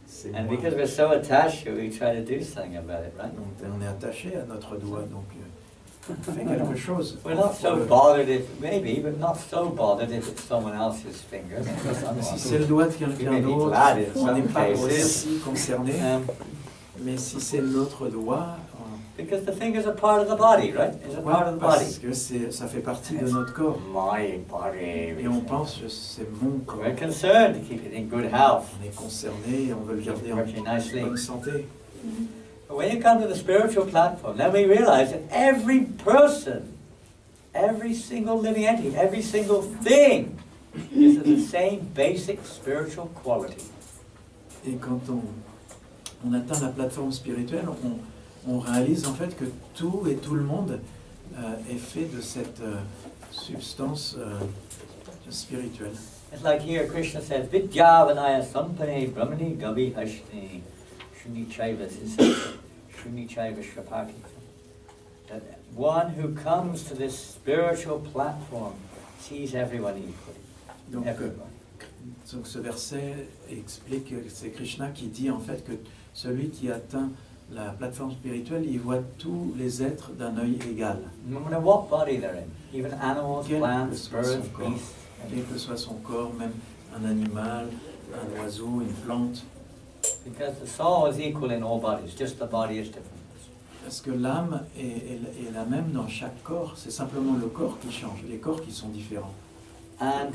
C'est And moi. because we're so attached to it, we try to do something about it, right? Donc on est attaché à notre doigt, donc on fait quelque chose. We're not so bothered if, maybe, but not so bothered if it's someone else's finger. Si c'est le doigt de quelqu'un d'autre, on n'est pas aussi concerné. Mais si c'est notre doigt, Because the fingers are part of the body, right? It's a part of the body. parce que ça fait partie de notre corps. My body. Et on pense que c'est mon corps. We're concerned to keep it in good health. On est concerné et on veut le garder en Working nicely. bonne santé. But when you come to the spiritual platform, then we realize that every person, every single living entity, every single thing is of the same basic spiritual quality. Et quand on atteint la plateforme spirituelle, on réalise en fait que tout et tout le monde est fait de cette substance spirituelle. It's like here Krishna says, Vidyavanaya sampane brahmani gabi hashni shuni chaiva shuni chaiva shrapaki. That one who comes to this spiritual platform sees everyone equally. Donc, Everyone. donc ce verset explique, c'est Krishna qui dit en fait que celui qui atteint la plateforme spirituelle, il voit tous les êtres d'un œil égal. No matter what body they're in, even animals, Quel plants, que soit birds, son corps, beasts. quel que soit son corps, même un animal, un oiseau, une plante, Because the soul is equal in all bodies, just the body is different. parce que l'âme est la même dans chaque corps, c'est simplement le corps qui change, les corps qui sont différents. And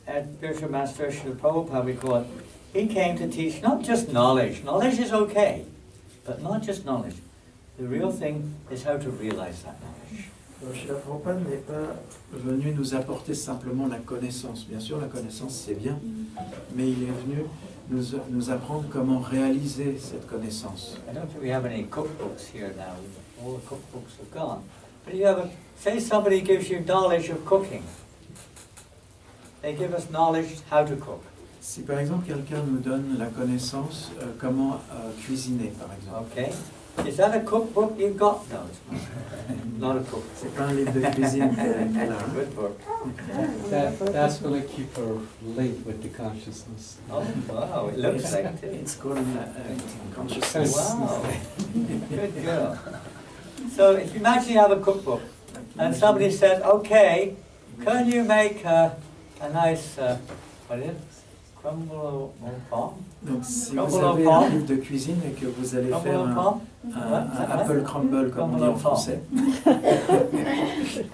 at Spiritual Master Srila Prabhupada, we call it, he came to teach not just knowledge. Knowledge is okay, but not just knowledge. The real thing is how to realize that knowledge. Srila Prabhupada n'est pas venu nous apporter simplement la connaissance. Bien sûr, la connaissance, c'est bien, mais il est venu nous apprendre comment réaliser cette connaissance. I don't think we have any cookbooks here now. All the cookbooks are gone. But you have say somebody gives you knowledge of cooking. They give us knowledge how to cook. Si par exemple quelqu'un nous donne la connaissance comment cuisiner, par exemple. Okay? Is that a cookbook you've got? No, it's not a cookbook. C'est pas un livre de cuisine qu'elle a. Good book. That's going to keep her linked with the consciousness. Oh, wow, it looks like it. It's called consciousness. Wow, good girl. So if you imagine you have a cookbook and somebody says, okay, can you make a nice, what is it? Crumble au pomme? Donc si Crumble vous au avez pomme. un livre de cuisine et que vous allez Crumble faire au un pomme? apple crumble comme on dit en français,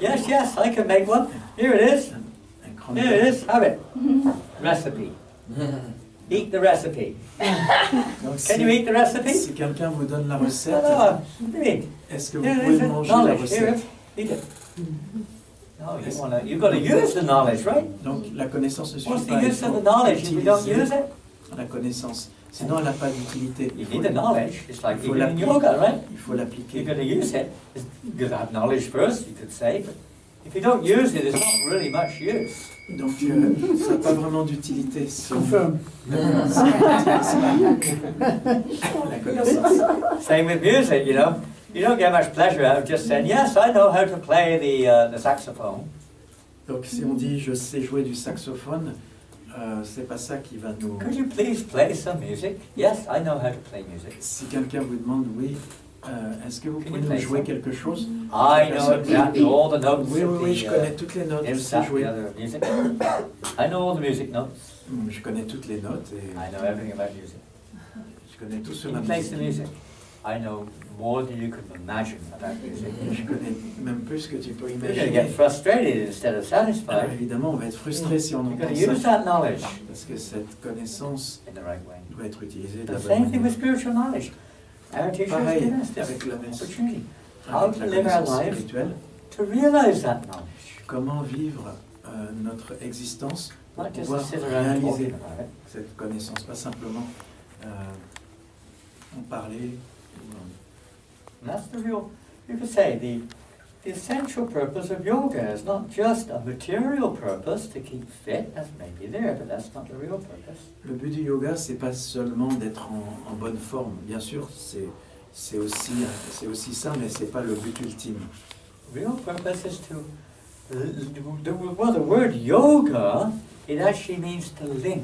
Yes, I can make one. Here it is. un crumble. Here it is. Have it. Recipe. Eat the recipe. Donc Can you eat the recipe? si quelqu'un vous donne la recette, No, eat. est-ce que vous Here it pouvez is. manger la Knowledge. Here recette? it. Eat it. No, you've got to use the knowledge, right? Donc la connaissance ne What's suffit the pas, il use of faut the knowledge if you don't use utiliser it? la connaissance. Sinon elle n'a pas d'utilité. You need the knowledge. It's like Il faut even in l'appliquer. yoga, right? Il faut You're l'appliquer. going to use it. You've got to have knowledge first, you could say. But if you don't use it, it's not really much use. Donc ça n'a pas vraiment d'utilité. Si on- Confirm. la connaissance. Same with music, you know. You don't get much pleasure out of just saying, yes, I know how to play the saxophone. Donc si on dit je sais jouer du saxophone, c'est pas ça qui va nous... Could you please play some music? Yes, I know how to play music. Si quelqu'un vous demande oui, est-ce que vous Can pouvez you nous play jouer some? quelque chose? I know exactly all the notes Oui, oui, of oui, je the connais toutes les notes, je sais that, the jouer. other music. I know all the music notes. Je connais toutes les notes et I know everything about music. je connais tout sur Can la you play some musique. music? I know more than you could imagine about music. Je connais même plus que tu peux You're going to imaginer. get frustrated instead of Alors, satisfied. évidemment, on va être frustré si on You've got entend to use ça, that knowledge parce que cette connaissance in the right way. doit être utilisée de The la same bonne thing with manière. spiritual knowledge. Our teachers Pareil give us this avec la messe, opportunity. How avec to la live our connaissance lives spirituelle. to realize that knowledge. Comment vivre notre existence pour Not just to pouvoir sit around talking réaliser about it. cette connaissance, pas simplement en parler. And that's the real, you could say, the essential purpose of yoga is not just a material purpose to keep fit, that's maybe there, but that's not the real purpose. Le but du yoga, c'est pas seulement d'être en bonne forme. Bien sûr, c'est aussi ça, mais c'est pas le but ultime. The real purpose is to, the word yoga, it actually means to link,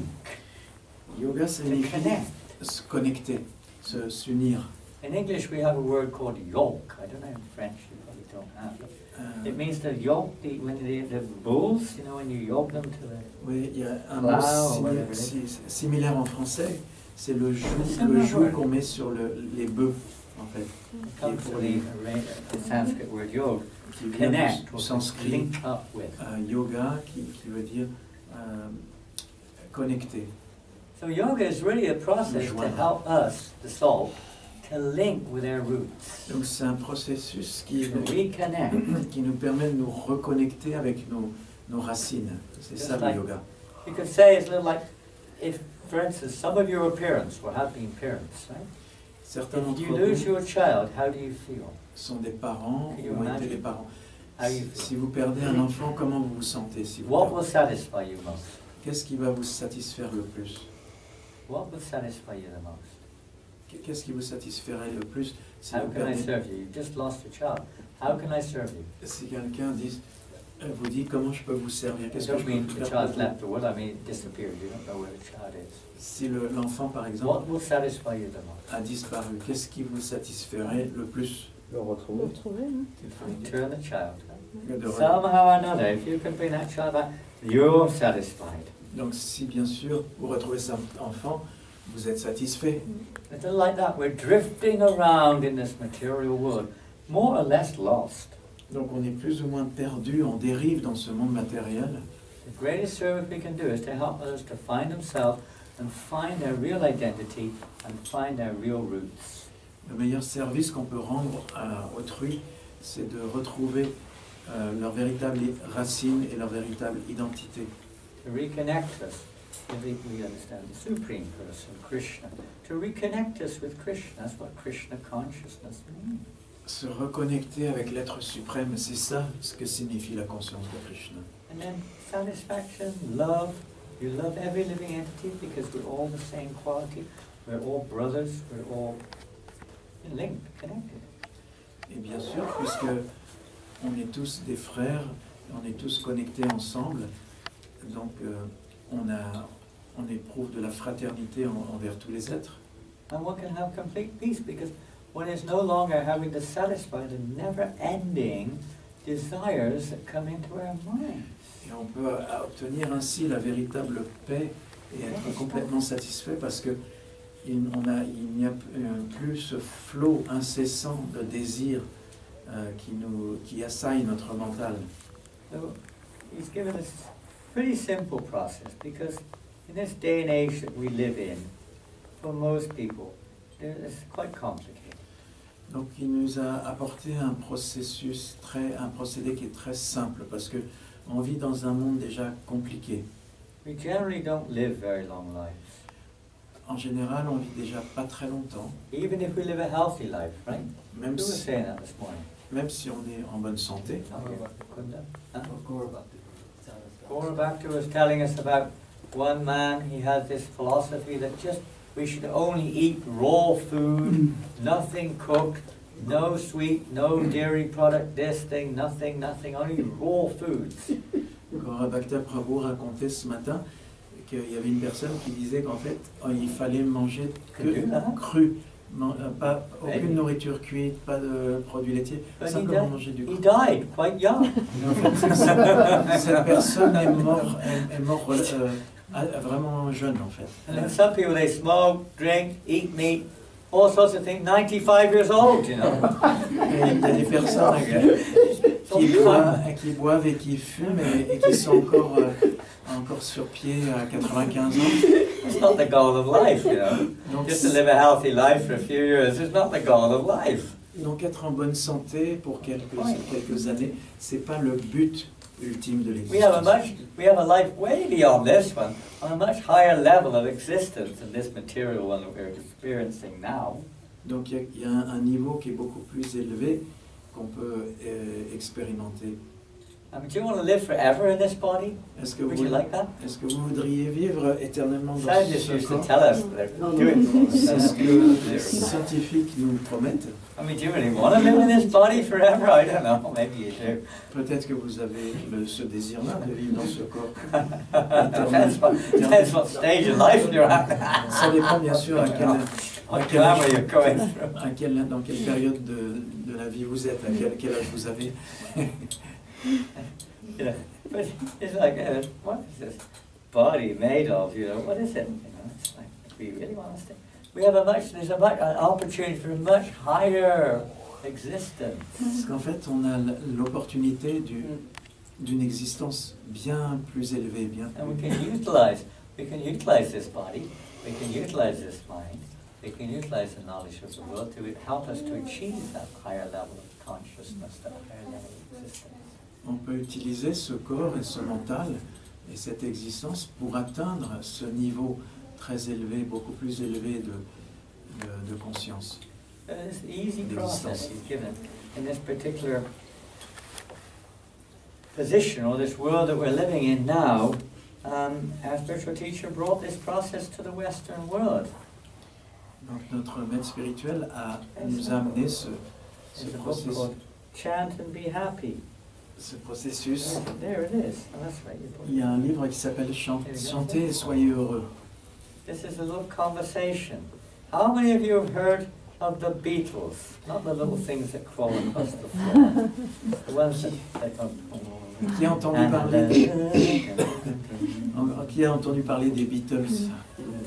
Yoga to signifie connect. se connecter, s'unir. In English we have a word called yoke. I don't know in French, you probably don't have it. It means to yoke when the bulls, you know, when you yoke them to the... Oui, il y a un Plow, mot whatever it similaire en français, c'est le Similar joug word. qu'on met sur les bœufs, en fait, It comes from the Sanskrit word yoga, qui vient connect, du or sanskrit link up with. yoga, qui veut dire connecter. So yoga is really a process to help us, the soul, to link with our roots, Donc c'est un processus qui to reconnect. nous permet de nous reconnecter avec nos racines. C'est ça le yoga. You could say it's a little like if, for instance, some of your parents will have been parents, right? Certains If d'entre you lose vous your child, how do you feel? sont des parents Can you ou ont été imagine? des parents. How you Si feel? vous perdez un enfant, comment vous vous sentez si vous What perdez? will satisfy you most? Qu'est-ce qui va vous satisfaire le plus? What will satisfy you the most? Qu'est-ce qui vous satisferait le plus si How vous can I perdez? serve you? You've just lost a child. How can I serve you? Si quelqu'un vous dit comment je peux vous servir, I qu'est-ce que je don't peux mean the faire child's pour vous? left the world, I mean it disappeared. You don't know where the child is. Si l'enfant, par exemple, What will satisfy you the most? a disparu, qu'est-ce qui vous satisferait le plus? Le retrouver. Retrouver, hein. Return the child. De re- Somehow or another, if you can bring that child back, you're satisfied. Donc si bien sûr vous retrouvez cet enfant, vous êtes satisfait. It's a little like that. We're drifting around in this material world, more or less lost. Donc on est plus ou moins perdu, on dérive dans ce monde matériel. The greatest service we can do is to help others to find themselves and find their real identity and find their real roots. Le meilleur service qu'on peut rendre à autrui, c'est de retrouver leur véritable racine et leur véritable identité. To reconnect us, if we understand the Supreme Person, Krishna, to reconnect us with Krishna, that's what Krishna consciousness means. Se reconnecter avec l'être suprême, c'est ça ce que signifie la conscience de Krishna. And then satisfaction, love, you love every living entity because we're all the same quality, we're all brothers, we're all linked, connected. Et bien sûr, puisque on est tous des frères, on est tous connectés ensemble, donc on éprouve de la fraternité envers tous les êtres. And one can have complete peace because one is no longer having to satisfy the never-ending desires that come into our minds. Et on peut obtenir ainsi la véritable paix et être complètement satisfait parce que il n'y a plus ce flot incessant de désirs qui assaille notre mental. So he's given us a pretty simple process because in this day and age that we live in, for most people, it's quite complicated. Donc il nous a apporté un procédé qui est très simple parce que on vit dans un monde déjà compliqué. We generally don't live very long lives, En général, on vit déjà pas très longtemps, even if we live a healthy life, right? même Who was si, saying that this morning? on est en bonne santé. Okay, Kunda? Huh? Gaura Bhakta was telling us about one man, he had this philosophy that just we should only eat raw food, nothing cooked, no sweet, no dairy product, this thing, nothing, only raw foods. Gaura Bhakta Prabhu racontait ce matin qu'il y avait une personne qui disait qu'en fait, il fallait manger que cru, pas aucune nourriture cuite, pas de produits laitiers, But simplement manger du he cru. died quite young. Et en fait, cette personne est mort vraiment jeune en fait. And then some people, they smoke, drink, eat meat, all sorts of things, 95 years old, you know. Et il y a des personnes qui boivent et qui fument et qui sont encore sur pied à 95 ans. It's not the goal of life, you know. Donc, Just to live a healthy life for a few years is not the goal of life. donc être en bonne santé pour quelques années, c'est pas le but ultime de We have l'existence. a life way beyond this one, on a much higher level of existence than this material one that we're experiencing now. Donc il y a un niveau qui est beaucoup plus élevé qu'on peut expérimenter. I mean, do you want to live forever in this body? Est-ce que Would you like that? vous voudriez vivre éternellement dans Scientists ce used to corps? tell us they're doing C'est ce que les scientifiques nous promettent. I mean, do you really want to live in this body forever? I don't know. Maybe you do. Peut-être que vous avez ce désir-là de vivre dans ce corps. Depends what stage of life you're at. Ça dépend bien sûr What glamour you're going through. dans quelle période de la vie vous êtes, à quel âge vous avez. You know, but it's like, what is this body made of? You know, what is it? You know, it's like, we really want to stay. There's an opportunity for a much higher existence. Parce qu'en fait, on a l'opportunité d'une existence bien plus élevée, bien And we plus. can utilize this body, we can utilize this mind, we can utilize the knowledge of the world to help us to achieve that higher level of consciousness, that higher level of existence. On peut utiliser ce corps et ce mental et cette existence pour atteindre ce niveau très élevé, beaucoup plus élevé de conscience. It's the easy process he's given in this particular position, or this world that we're living in now. Our spiritual teacher brought this process to the Western world. Donc notre maître spirituel nous a amené ce There's a book processus. called Chant and Be Happy. Ce processus. There it is. Oh, that's right. Il y a un livre qui s'appelle Chantez et soyez heureux. This is a little conversation. How many of you have heard of the Beatles? Not the little things that crawl across the floor. The ones that go... Qui a entendu parler des Beatles?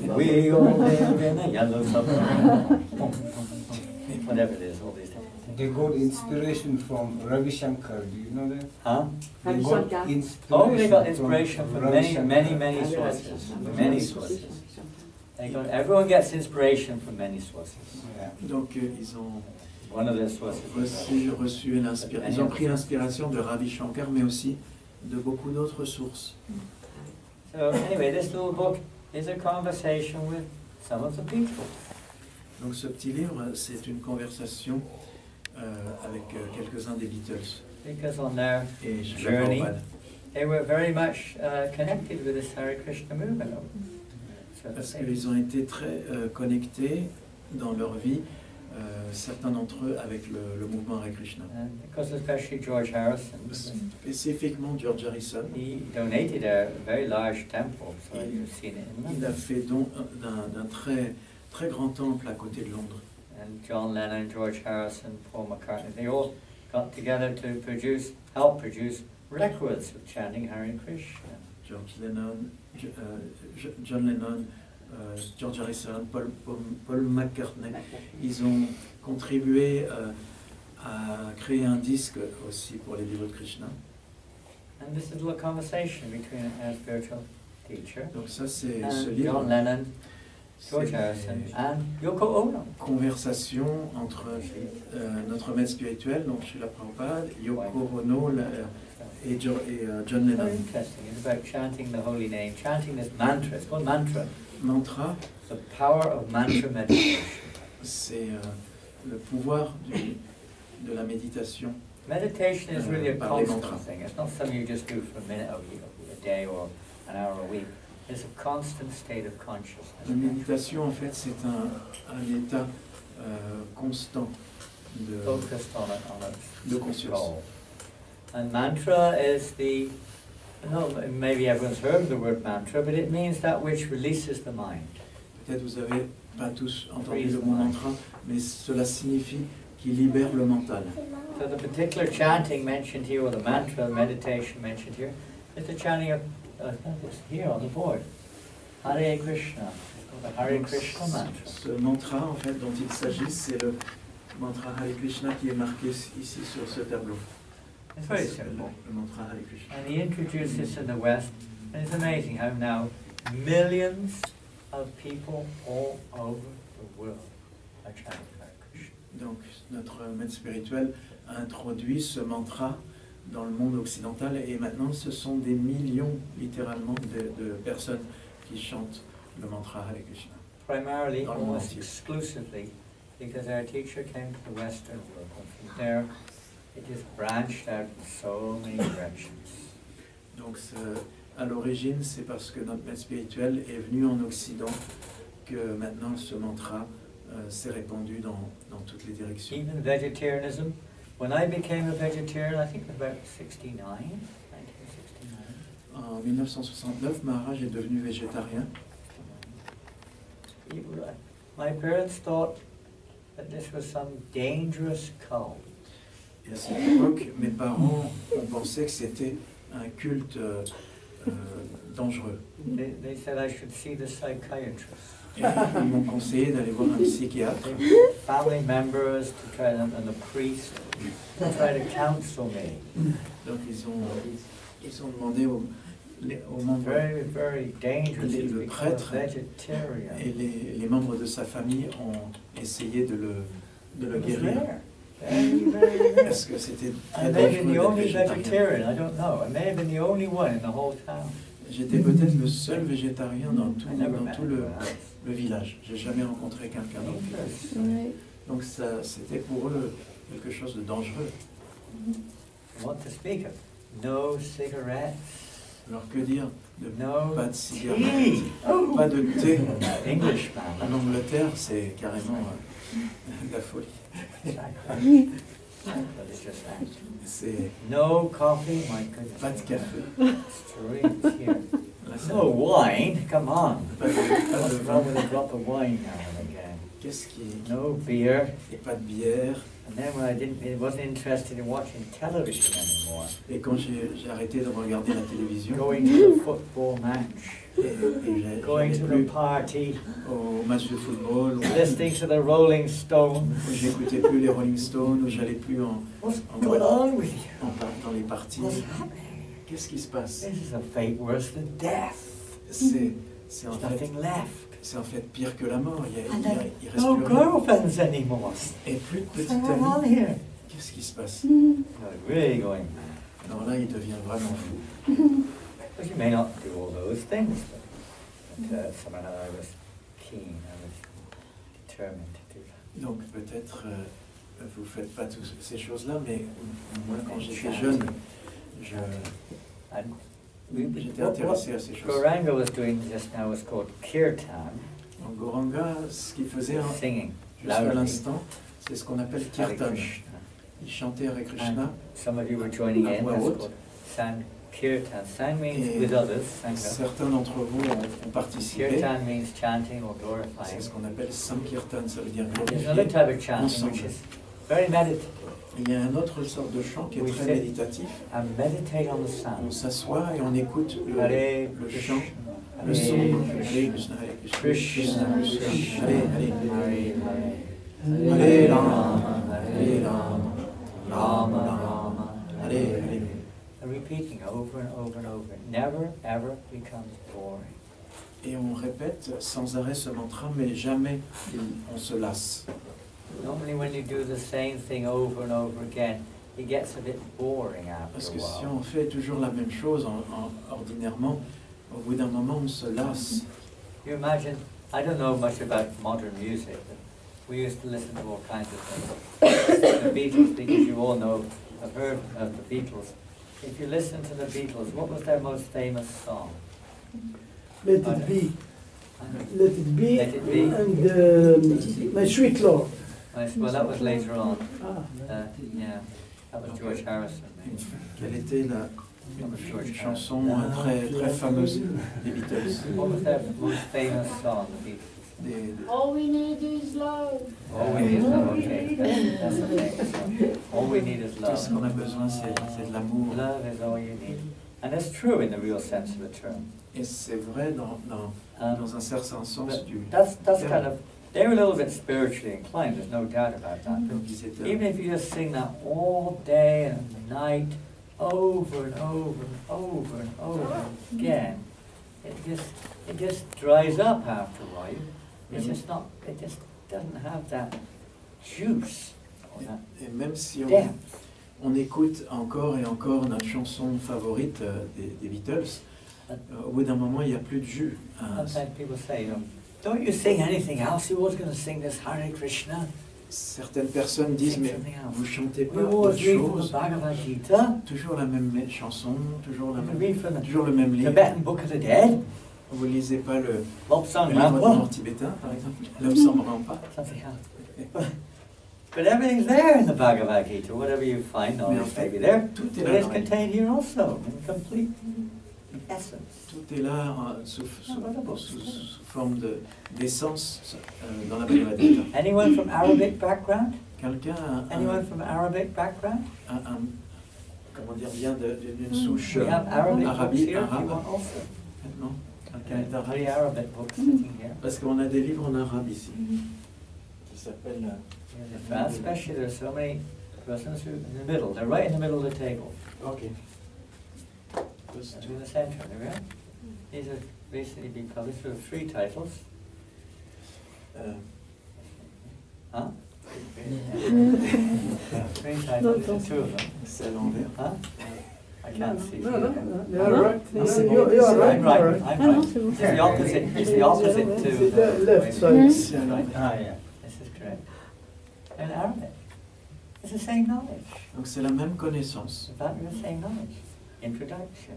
We all live in a yellow submarine. Whatever it is, all these things. They got inspiration from Ravi Shankar. Do you know that? Huh? They Ravi got Shankar. Oh, they got inspiration from Ravi many, Shankar. many, many sources. Many sources. Everyone gets inspiration from many sources. Yeah. Donc ils ont One of the sources. ils ont pris l'inspiration de Ravi Shankar, mais aussi de beaucoup d'autres sources. So anyway, this little book is a conversation with some of the Beatles. Donc ce petit livre, c'est une conversation avec quelques-uns des Beatles. Because on their Et je journey, l'apprends they were very much connected with this Hare Krishna movement. So parce they- qu'ils ont été très connectés dans leur vie, certains d'entre eux avec le mouvement Hare Krishna. and because especially George Harrison, Spécifiquement George Harrison, he donated a very large temple, so you've seen it in il a London. fait don d'un très, très grand temple à côté de Londres. And John Lennon, George Harrison, Paul McCartney, they all got together to help produce records of chanting Hare Krishna. George Lennon, John Lennon, George Harrison, Paul McCartney, ils ont contribué à créer un disque aussi pour les dévots de Krishna. And this is a little conversation between our spiritual teacher Donc ça c'est ce and livre, John Lennon, George c'est Harrison, une and Yoko Ono. conversation entre notre maître spirituel, donc Srila Prabhupada, Yoko Ono et John Lennon. Very interesting. It's about chanting the holy name, chanting this mantra. It's called mantra. Mantra, The power of mantra meditation. c'est le pouvoir de la méditation. Meditation is really a Par les constant mantras. thing. It's not something you just do for a minute a day or an hour a week. It's a constant state of consciousness. La méditation, en fait, c'est un état constant de Focused on it, de conscience. goal. And mantra is maybe everyone's heard of the word mantra, but it means that which releases the mind. Peut-être vous avez pas tous entendu le mot mantra, mais cela signifie qu'il libère le mental. So the particular chanting mentioned here, or the mantra meditation mentioned here, is the chanting of, it's here on the board, Hare Krishna. It's called the Hare Krishna mantra. Ce mantra, en fait, dont il s'agit, c'est le mantra Hare Krishna qui est marqué ici sur ce tableau. It's very C'est simple. le mantra Hare Krishna. And he introduced this in the West, and it's amazing how now millions of people all over the world are chanting Hare Krishna. Donc, notre maître spirituel a introduit ce mantra dans le monde occidental et maintenant ce sont des millions, littéralement, de personnes qui chantent le mantra Hare Krishna. Primarily, Dans le monde almost entier. exclusively, because our teacher came to the Western world, and from there it just branched out in so many directions. Donc à l'origine, c'est parce que notre maître spirituel est venu en Occident que maintenant ce mantra s'est répandu dans toutes les directions. Even vegetarianism. When I became a vegetarian, I think it was about 1969. En 1969, Maharaj est devenu végétarien. My parents thought that this was some dangerous cult. Et à cette époque, mes parents ont pensé que c'était un culte dangereux. They said I should see the psychiatrist. Et ils m'ont conseillé d'aller voir un psychiatre. Family members to try to, and the priest to try to counsel me. Donc ils ont demandé aux membres Very, very dangerous. Le He's become a prêtre vegetarian. et les membres de sa famille ont essayé de le It was guérir. rare. Very, very rare. Parce que c'était très I may have been the dangereux only d'être végétarien. vegetarian, I don't know. I may have been the only one in the whole town. J'étais peut-être le seul végétarien dans I never tout met le anyone else. village. J'ai jamais rencontré quelqu'un dans le village. Ouais. Donc c'était pour eux quelque chose de dangereux. What to speak of? No cigarettes, Alors que dire de no pas de tea. cigarettes, pas de thé. Englishman. En Angleterre, c'est carrément la folie. Delicious act. C'est No coffee, my goodness. pas de café. Straight here. Là, c'est No wine, come on. pas de What's vin. wrong with a drop of wine now and again? Qu'est-ce qui No beer. et pas de bière. And then when I wasn't interested in watching television anymore, Et quand j'ai arrêté de regarder la télévision going to the football match, et going j'allais to plus the party, au match de football, listening to the Rolling Stones. où j'écoutais plus les Rolling Stones, où j'allais plus What's going on with you? dans les parties. What's happening? Qu'est-ce qui se passe? This is a fate worse than death. C'est en There's fait nothing left. c'est en fait pire que la mort. And Il then reste no plus rien. girlfriends anymore. Et plus de What's petite going on amie. here? Qu'est-ce qui se passe? No, really going mad. Alors là, il devient vraiment fou. But you may not do all those things, but somehow I was keen, I was determined to do that. Donc peut-être vous faites pas toutes ces choses-là, mais moi quand j'étais jeune, And j'étais intéressé à ces choses. Gauranga was doing just now was called kirtan, En Gauranga, ce qu'il faisait singing jusqu'à loudly. l'instant, c'est ce qu'on appelle Hare kirtan. Krishna. Il chantait Hare Krishna. And some of you were joining in, voix that's haute. called Sankirtan. Sang means Et with others, Sangha. certains d'entre vous ont participé. Kirtan means chanting or C'est glorifying. ce qu'on appelle Sankirtan, ça veut dire There's another glorifier. type of chanting ensemble. which is very meditative. Il y a une autre sorte de chant qui est Oui, très c'est- méditatif. And meditate on the On sound. s'assoit et on écoute Hare le chant, Krishna, le son. Hare Hare Krishna, Hare Krishna, Krishna, Krishna, Krishna, Hare Hare. Hare Hare Rama, Hare Rama, Rama Rama, Hare Hare. And repeating over and over and over. It never ever becomes boring. Et on répète sans arrêt ce mantra, mais jamais on se lasse. Normally when you do the same thing over and over again, it gets a bit boring Parce after a que si while. on fait toujours la même chose ordinairement, au bout d'un moment on se lasse. You imagine, I don't know much about modern music, but we used to listen to all kinds of things. The Beatles, because you all know, have heard of the Beatles. If you listen to the Beatles, what was their most famous song? Let it be. Let it be. Let it be. And My Sweet Lord. Well, that was later on. Ah. Yeah, that was George Harrison. maybe. Quelle était une chanson très fameuse des Beatles? What was their most famous song, the Beatles? All we need is love. All we need is love, okay. That's a famous one. All we need is Tout ce qu'on love. a besoin, c'est de l'amour. Love is all you need. And it's true in the real sense of the term. Et c'est vrai dans un certain sens But du that's terme. kind of, they're a little bit spiritually inclined, there's no doubt about that. Donc ils étaient Even if you just sing that all day and night, over and over and over and over again, it just dries up after a while. It's just not, it just doesn't have that juice or that Et même si depth. on écoute encore et encore notre chanson favorite des Beatles, au bout d'un moment, il n'y a plus de jus. Sometimes people say, don't you sing anything else? You're always going to sing this Hare Krishna. Certaines personnes disent, Sing mais something else. vous chantez We pas autre always read from the chose, Bhagavad Gita. toujours la même chanson, toujours, We read from the toujours le même livre. Tibetan Book of the Dead. Vous lisez pas le Lobsang livre du Rampa. mort tibétain, par exemple, l'homme s'en rend pas. Something else. But everything's there in the Bhagavad Gita. Whatever you find, Mais en knowledge may fait, be there. tout est But là it's dans la- contained here also, in complete essence. tout est là sous forme d'essence dans la Bhagavad Gita. Anyone from Arabic background? Quelqu'un Anyone from Arabic background? comment dire, vient d'une souche We have Arabic books arabique, here if you arabe. want also. Non, quelqu'un est Three arabe. Arabic books sitting here. Parce qu'on a des livres en arabe ici. Qui s'appellent... In France especially, there's so many persons who, in the middle, they're right in the middle of the table. Ok. In the center, there we are. These are recently been published with 3 titles. Huh? 3 titles, 2 of them. C'est à l'envers. Huh? I can't see. No, no, no, you're Huh? right. No, c'est You're bon. right. I'm You're right, right. I'm Ah non, right. c'est bon. It's the opposite, it's the opposite to It's the left side. Mhm. C'est à l'envers. Ah, yeah, this is correct. In Arabic, it's the same knowledge. Donc c'est la même connaissance. In fact, it's the same knowledge. Introduction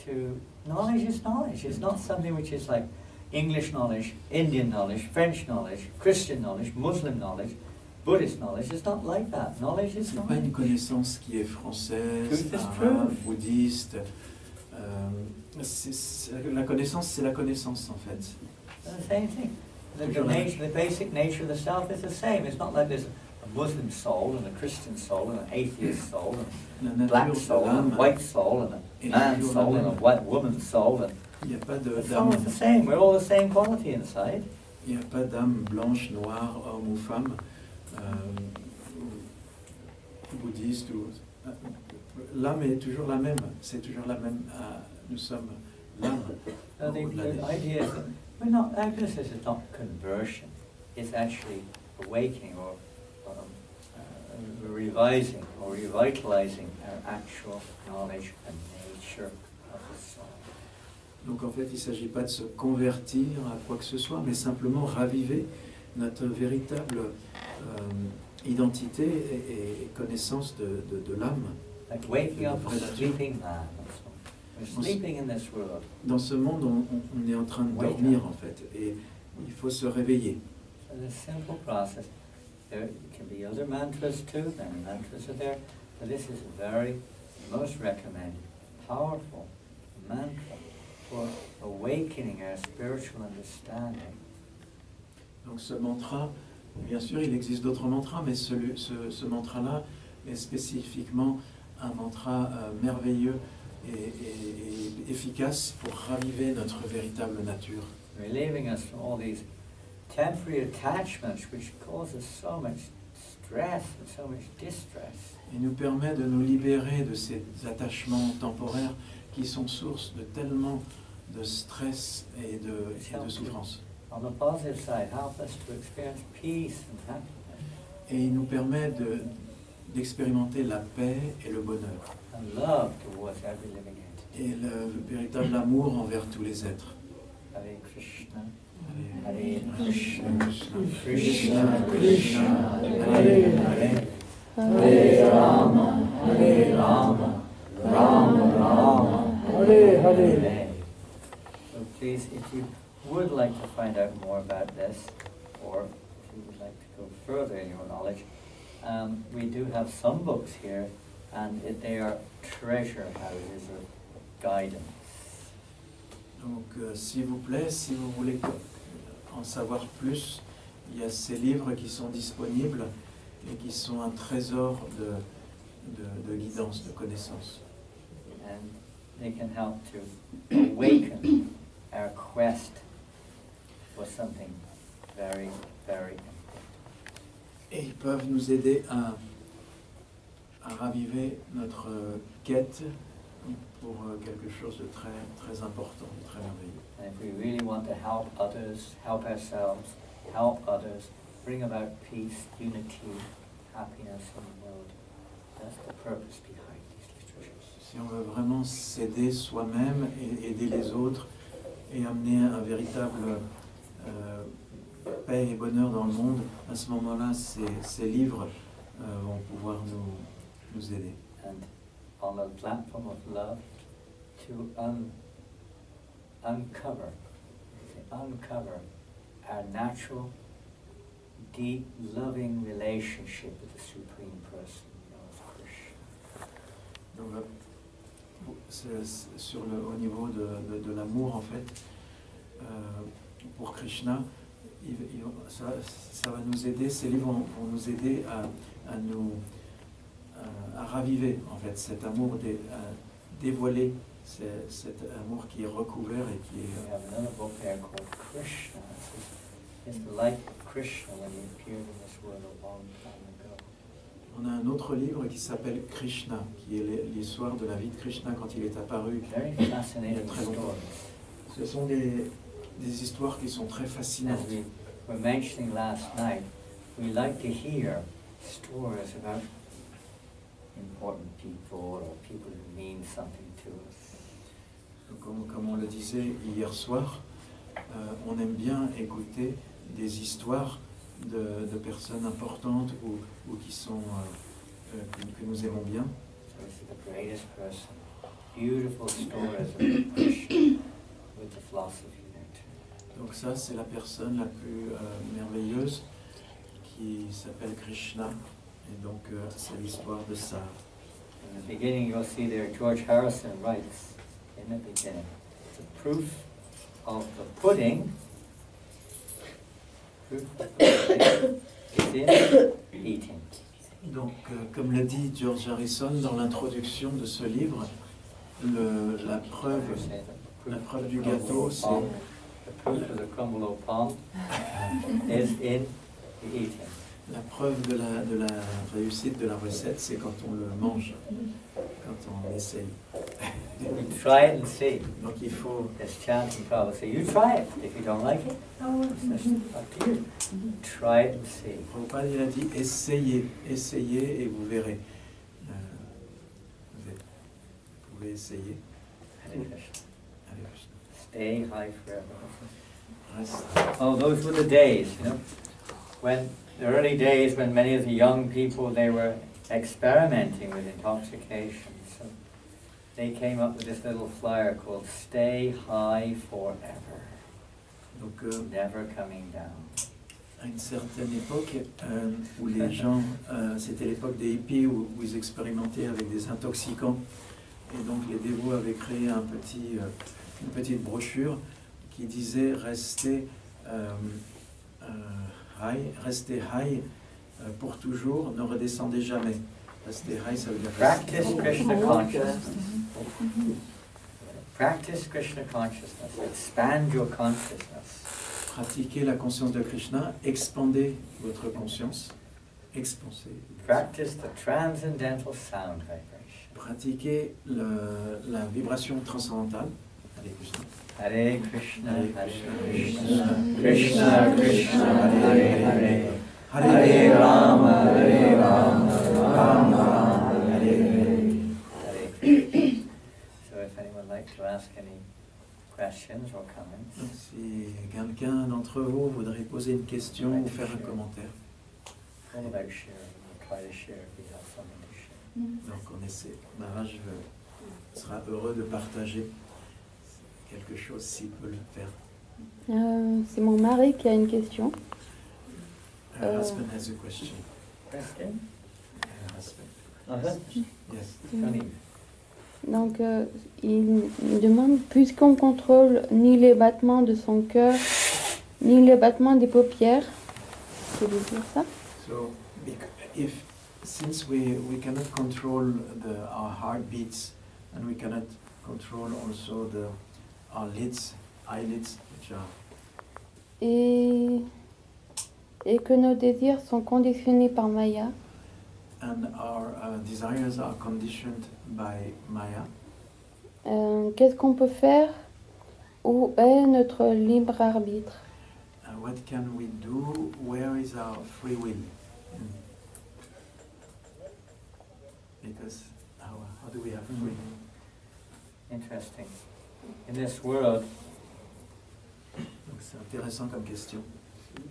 to knowledge is knowledge. It's not something which is like English knowledge, Indian knowledge, French knowledge, Christian knowledge, Muslim knowledge, Buddhist knowledge. It's not like that. Knowledge is C'est pas une knowledge. connaissance qui est française, Truth is arabe, truth. bouddhiste. La connaissance, c'est la connaissance en fait. It's the same thing. Toujours la même. The basic nature of the self is the same. It's not like there's a Muslim soul and a Christian soul and an atheist soul and La a black nature de soul and a l'âme, white soul and Et a man's toujours soul la and a même. white woman's soul. And il n'y a pas the soul is the d'âme. same. We're all the same quality inside. Il n'y a pas d'âme blanche, noire, homme ou femme, bouddhiste ou... L'âme est toujours la même, c'est toujours la même. Nous sommes l'âme. So the au-delà des- idea is that we're not, this is not conversion. It's actually awakening or revising or revitalizing our actual knowledge and nature of the soul. Donc en fait, il ne s'agit pas de se convertir à quoi que ce soit, mais simplement raviver notre véritable identité et connaissance de l'âme. Like waking up Vraie a nature. sleeping man. We're sleeping in this world. Dans ce monde, on est en train de dormir en fait, et il faut se réveiller. So this simple process. There can be other mantras too, many mantras are there, but this is a very, most recommended, powerful mantra for awakening our spiritual understanding. Donc ce mantra, bien sûr, il existe d'autres mantras, mais ce mantra-là est spécifiquement un mantra merveilleux et efficace pour raviver notre véritable nature. Relieving us from all these temporary attachments which cause us so much stress and so much distress. Il nous permet de nous libérer de ces attachements temporaires qui sont source de tellement de stress et de souffrance. On the positive side, help us to experience peace and happiness Et il nous permet d'expérimenter la paix et le bonheur. and love towards every living entity. Et le véritable amour envers tous les êtres. Hare Krishna, Allez. Hare Krishna, Krishna, Krishna, Hare Hare, Hare Rama, Hare Rama, Rama Rama, Hare Hare. So please, if you would like to find out more about this, or if you would like to go further in your knowledge, we do have some books here, and they are treasure houses of guidance. Donc, s'il vous plaît, si vous voulez en savoir plus, il y a ces livres qui sont disponibles et qui sont un trésor de guidance, de connaissance. And they can help to awaken our quest for something very, very important. Et ils peuvent nous aider à raviver notre quête pour quelque chose de très, très important, de très merveilleux. And if we really want to help others, help ourselves, help others, bring about peace, unity, happiness in the world, that's the purpose behind these treasures. Si on veut vraiment s'aider soi-même et aider les autres et amener un véritable paix et bonheur dans le monde, à ce moment-là, ces livres vont pouvoir nous aider. And on the platform of love, to uncover our natural, deep, loving relationship with the Supreme Person, known as Krishna. Donc, au niveau de l'amour, en fait, pour Krishna, ça va nous aider, ces livres vont nous aider à raviver, en fait, cet amour, à dévoiler cet amour qui est recouvert et qui est... We have another book there called Krishna. It's the life of Krishna when he appeared in this world a long time ago. On a un autre livre qui s'appelle Krishna, qui est l'histoire de la vie de Krishna quand il est apparu. Very fascinating Très longtemps. stories. Ce sont des histoires qui sont très fascinantes. As we were mentioning last night, we like to hear stories about important people or people who mean something to us. Comme on le disait hier soir, on aime bien écouter des histoires de personnes importantes ou qui sont que nous aimons bien. So this is the greatest person. Beautiful stories of Krishna with the philosophy there too. Donc ça, c'est la personne la plus merveilleuse qui s'appelle Krishna. Et donc c'est l'histoire de ça. In the beginning, you'll see there George Harrison writes in the beginning, the proof of the pudding is in eating. Donc, comme l'a dit George Harrison dans l'introduction de ce livre, la preuve du gâteau, c'est The proof of the crumble of palm is in the eating. la preuve de la réussite de la recette, c'est quand on le mange, quand on essaye. You try it and see. Donc il faut, There's chanting Prabhupada say, you try it. If you don't like it, it's up to you. Try it and see. Prabhupada il a dit essayez et vous verrez. Vous pouvez essayer. Hare Krishna. Allez, Krishna. Stay high forever. Reste. Oh, those were the days, you know, when the early days when many of the young people, they were experimenting with intoxication. So they came up with this little flyer called Stay High Forever, Donc, never coming down. à une certaine époque où les gens, c'était l'époque des hippies où ils expérimentaient avec des intoxicants, et donc les dévots avaient créé une petite brochure qui disait restez high pour toujours, ne redescendez jamais. Restez high, ça veut dire Practice Krishna consciousness. Practice Krishna consciousness. Expand your consciousness. pratiquez la conscience de Krishna, expandez votre conscience, expansez. Practice the transcendental sound vibration. Pratiquez la vibration transcendantale. Allez, Krishna. Hare Krishna, Hare Hare Krishna, Krishna, Krishna Krishna, Hare Hare, Hare Rama, Rama Rama, Hare Hare. So if anyone would like to ask any questions or comments, Si quelqu'un d'entre vous voudrait poser une question ou faire un commentaire, all about sharing, we'll try to share if we have something to share. donc on essaie. Maharaj sera heureux de partager quelque chose s'il peut le faire. C'est mon mari qui a une question. Her husband has a question. Question? Her husband. Uh-huh. Yes. Funny. Donc, il me demande, puisqu'on contrôle ni les battements de son cœur, ni les battements des paupières, je veux dire ça. So, since we cannot control our heartbeats and we cannot control also our eyelids, which are, Et que nos désirs sont conditionnés par Maya, and our desires are conditioned by Maya. qu'est-ce qu'on peut faire? Où est notre libre arbitre? What can we do? Where is our free will? Because how do we have free will? Interesting. In this world, Donc c'est intéressant comme question.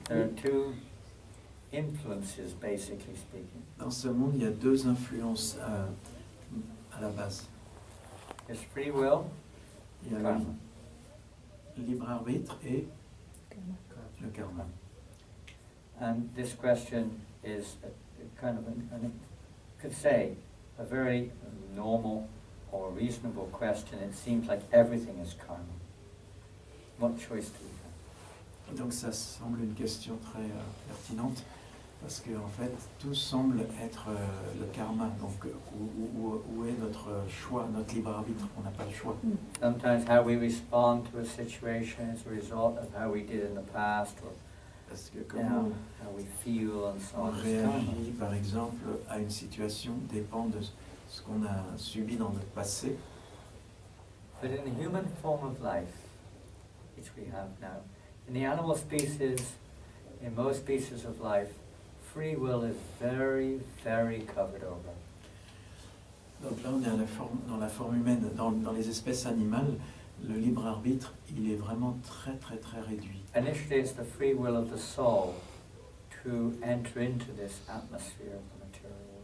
there are two influences, basically speaking. Dans ce monde, il y a deux influences à la base. There's free will, Il y a karma. le libre arbitre et le karma. And this question is a kind of, could say, a very normal or reasonable question. It seems like everything is karma. What choice do we have? Donc ça semble une question très pertinente parce que en fait tout semble être le karma. Donc où est notre choix, notre libre arbitre? On n'a pas le choix. Sometimes how we respond to a situation is a result of how we did in the past, or Parce que how comment we feel and so on on. It's karma. réagit par exemple à une situation dépend de ce qu'on a subi dans notre passé. But in the human form of life, which we have now, in the animal species, in most species of life, free will is very, very covered over. Donc là on est à dans la forme humaine, dans les espèces animales, le libre arbitre il est vraiment très très très réduit. Initially, it's the free will of the soul to enter into this atmosphere of the material world.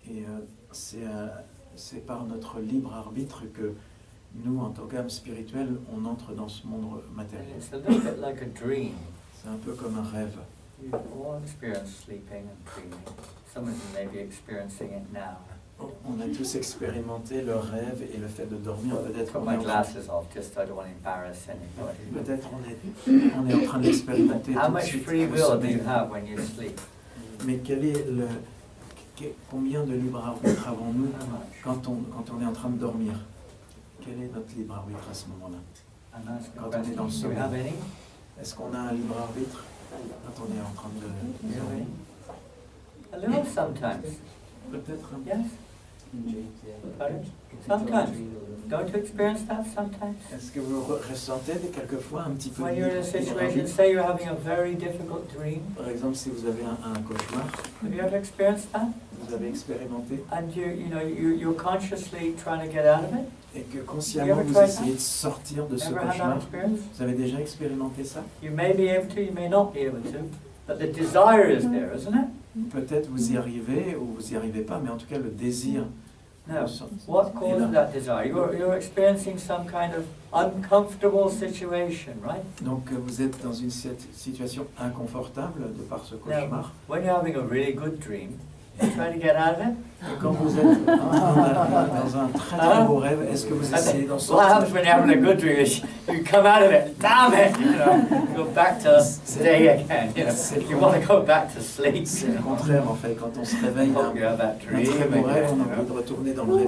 Et c'est par notre libre arbitre que nous, en tant qu'âme spirituelle, on entre dans ce monde And matériel. it's a little bit like a dream. C'est un peu comme un rêve. You all experience sleeping and dreaming. Some of you may be experiencing it now. On a tous expérimenté le rêve et le fait de dormir. Peut-être Put on my est en train, glasses off, just I don't want to embarrass anybody. peut-être on est en train d'expérimenter How tout de much suite free le will do sommeil. you have when you sleep? Mais combien de libre arbitre avons-nous How much? quand on est en train de dormir? Quel est notre libre arbitre à ce moment-là? I'm asking Quand a on est dans le question. Do you have any? Est-ce qu'on a un libre arbitre quand on est en train de dormir? A little sometimes. Peut-être un Yes? Pardon? Sometimes. Don't you experience that sometimes? Est-ce que vous ressentez quelquefois un petit peu When de you're in a libre situation, arbitre? say you're having a very difficult dream. Par exemple, si vous avez un cauchemar, Have you ever experienced that? vous avez expérimenté, And you're consciously trying to get out of it? et que You consciemment ever vous tried essayez de sortir de ce Ever had that cauchemar, experience? vous avez déjà expérimenté ça? You may be able to, you may not be able to, but the desire is there, isn't it? Peut-être vous y arrivez ou vous y arrivez pas, mais en tout cas le désir Now, de sortir. what causes that desire? You're experiencing some kind of uncomfortable situation, right? Donc vous êtes dans une situation inconfortable de par ce cauchemar. When you're having a really good dream, you try to get out of it. Et quand vous êtes dans un très très beau rêve, est-ce que vous essayez d'en What happens sortir? when you're having a good dream is you come out of it, damn it, go back to day again, you want to go back to sleep. C'est le contraire en fait, quand on se réveille d'un Hope you have that très dream beau rêve, on a again, envie de retourner dans le rêve.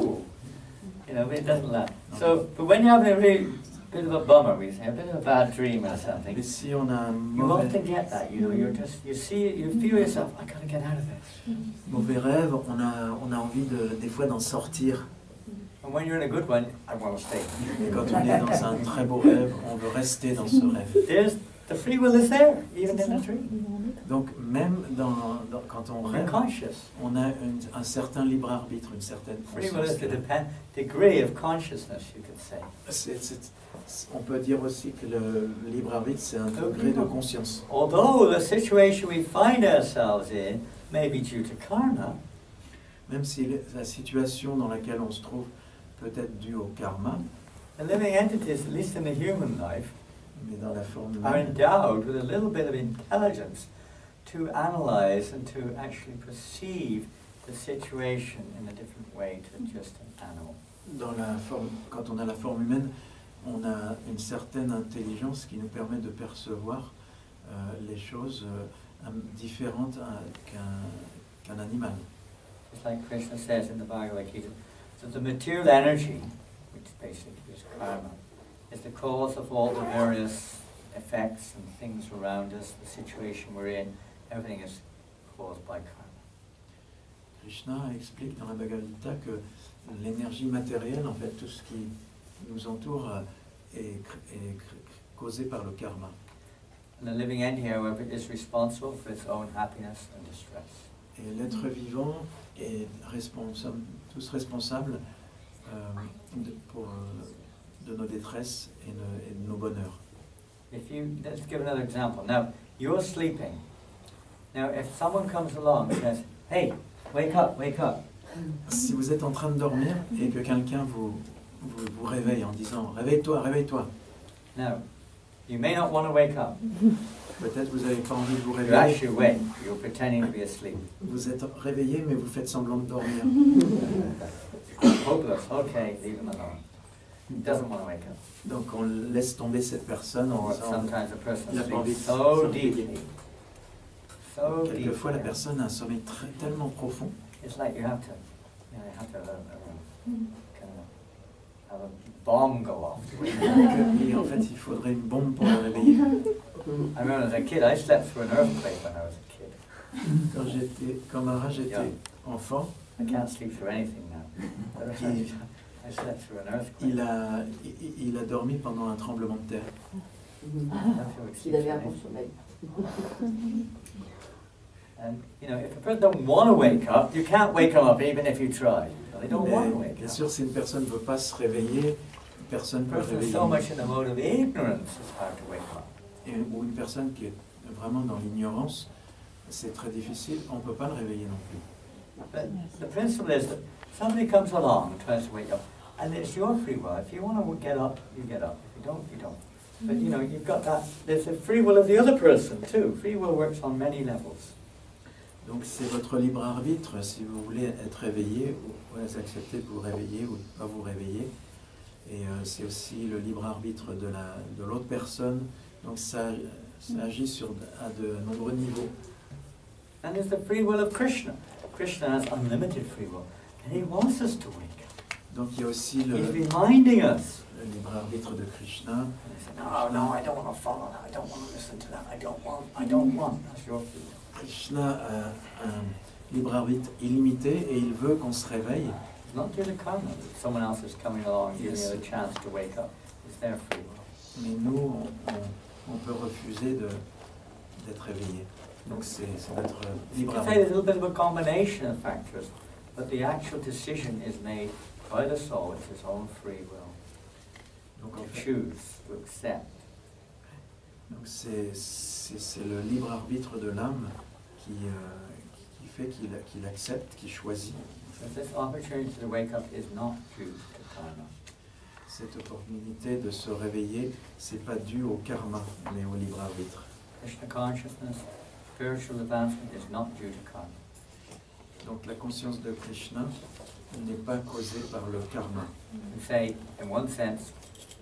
but it doesn't last. So, but when you're having a really bit of a bummer, we say, a bit of a bad dream or something, Mais si on a un you mauvais, often get that, you're just, you see it, you feel yourself, I gotta get out of this. mauvais rêve, on a envie des fois d'en sortir. And when you're in a good one, I want to stay. Et quand on est dans un très beau rêve, on veut rester dans ce rêve. The free will is there, even in a dream. Donc même quand on We're rêve, conscious. on a un certain libre arbitre, une certaine Free will is conscience. the degree of consciousness, you could say. On peut dire aussi que le libre arbitre, c'est un degré de conscience. Although the situation we find ourselves in may be due to karma, Même si la situation dans laquelle on se trouve peut être due au karma, the living entities, at least in the human life, mais dans la forme are humaine, endowed with a little bit of intelligence to analyze and to actually perceive the situation in a different way to just an animal. quand on a la forme humaine, on a une certaine intelligence qui nous permet de percevoir les choses différentes qu'un animal. Just like Krishna says in the Bhagavad Gita, so the material energy, which basically is karma, is the cause of all the various effects and things around us, the situation we're in, everything is caused by karma. Krishna explique dans la Bhagavad Gita que l'énergie matérielle, en fait, tout ce qui nous entoure est causé par le karma. And the living entity, however, is responsible for its own happiness and distress. Et l'être vivant est tous responsables de nos détresses et de nos bonheurs. if you, let's give another example. Now, you're sleeping. Now, if someone comes along and says, hey, wake up, wake up. Si vous êtes en train de dormir et que quelqu'un vous réveille en disant « Réveille-toi, réveille-toi », Now, you may not want to wake up. peut-être vous n'avez pas envie de vous You réveiller. actually wake. You're pretending to be asleep. Vous êtes réveillé, mais vous faites semblant de dormir. Hopeless. Okay, leave him alone. He doesn't want to wake up. Donc on laisse tomber cette personne en Or disant sometimes a person il a pas envie de sleeps so se deeply. réveiller. So Quelquefois la deeply. personne a un sommeil tellement profond It's like you have to kind of have a bomb go off. et en fait il faudrait une bombe pour le réveiller. I remember as a kid, I slept through an earthquake when I was a kid. Quand Mara j'étais Yeah. enfant, I can't sleep through anything now. But I slept through an earthquake. il a dormi pendant un tremblement de terre. I don't feel like Il avait un sleeping. bon sommeil. And you know, if a person don't want to wake up, you can't wake them up even if you try. They don't want to Mais wake bien up. sûr, si une personne ne veut pas se réveiller, personne ne A peut le person réveiller. so much in the mode of ignorance, it's hard to wake up. Ou une personne qui est vraiment dans l'ignorance, c'est très difficile, on ne peut pas le réveiller non plus. But the principle is that somebody comes along and tries to wake up, and it's your free will. If you want to get up, you get up. If you don't, you don't. But you know, you've got that, there's the free will of the other person too. Free will works on many levels. Donc c'est votre libre arbitre, si vous voulez être réveillé, ou accepter de vous réveiller ou de ne pas vous réveiller. Et c'est aussi le libre arbitre de l'autre personne. Donc ça agit à de nombreux niveaux. And there's the free will of Krishna. Krishna has unlimited free will, and he wants us to wake up. Donc il y a aussi le He's reminding us. libre arbitre de Krishna. And they say, no, no, I don't want to follow that. I don't want to listen to that. I don't want. That's your free will. Krishna a un libre arbitre illimité et il veut qu'on se réveille. It's not due to karma. Someone else is coming along and giving Yes. you the chance to wake up. It's their free will. Mais nous, on peut refuser d'être réveillé. Donc c'est notre You libre can say there's a arbitre. little bit of a combination of factors, but the actual decision is made by the soul. It's its own free will Donc en to fait, choose, to accept. donc c'est le libre arbitre de l'âme qui fait qu'il accepte, qu'il choisit. So this opportunity to wake up is not due to karma. Cette opportunité de se réveiller, c'est pas dû au karma, mais au libre arbitre. Krishna consciousness, spiritual advancement is not due to karma. Donc la conscience de Krishna n'est pas causée par le karma. You say, in one sense,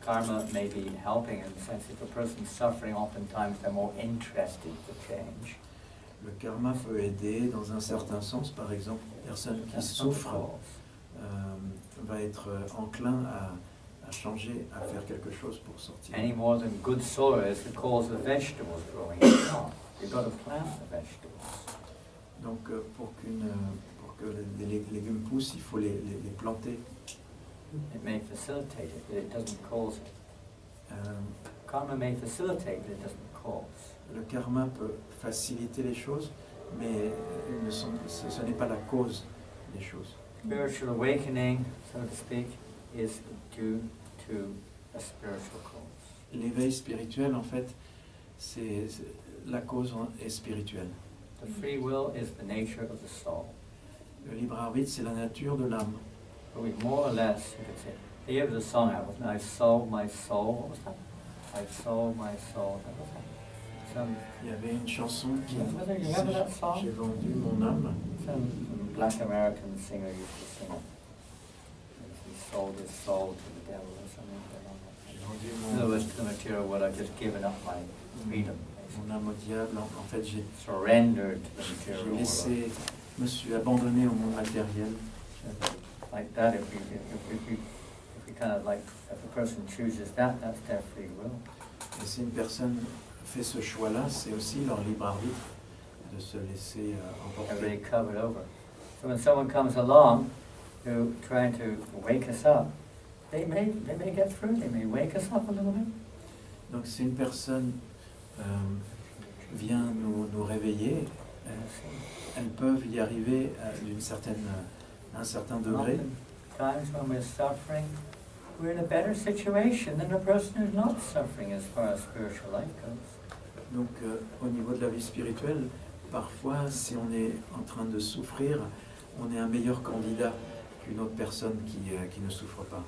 karma may be helping in the sense if a person's suffering, oftentimes they're more interested to change. Le karma peut aider dans un certain sens. Par exemple, une personne qui That's not the souffre cause. va être enclin à changer, à faire quelque chose pour sortir. Any more than good soil is the cause of vegetables growing. It's not. You've got to plant the vegetables. Donc pour que les légumes poussent, il faut les planter. It may facilitate it, but it doesn't cause it. Euh, Karma may facilitate, but it doesn't cause. le karma peut faciliter les choses, mais ce n'est pas la cause des choses. Spiritual awakening, so to speak, is due to a spiritual cause. L'éveil spirituel, en fait, la cause est spirituelle. The free will is the nature of the soul. Le libre arbitre, c'est la nature de l'âme. But we more or less, you could say, there was a song out, wasn't it? I sold my soul. What was that? I sold my soul. What was that? Some Il y avait une chanson qui Whether you remember that song? J'ai vendu mon âme. black American singer used to sing it. He sold his soul to the devil or something. J'ai vendu In other words, to the material world, I've just given up my freedom. mon âme au diable. En fait, j'ai Surrendered to the material world. laissé, me suis abandonné au monde matériel. Like that, if we kind of like, if a person chooses that, that's their free will. Et si une personne fait ce choix-là, c'est aussi leur libre arbitre de se laisser Everybody emporter. covered over. So when someone comes along who trying to wake us up, they may get through. They may wake us up a little bit. Donc si une personne vient nous réveiller, elles peuvent y arriver à un certain degré. Times when we're suffering, we're in a better situation than a person who's not suffering as far as spiritual life goes. Donc au niveau de la vie spirituelle, parfois si on est en train de souffrir, on est un meilleur candidat qu'une autre personne qui ne souffre pas.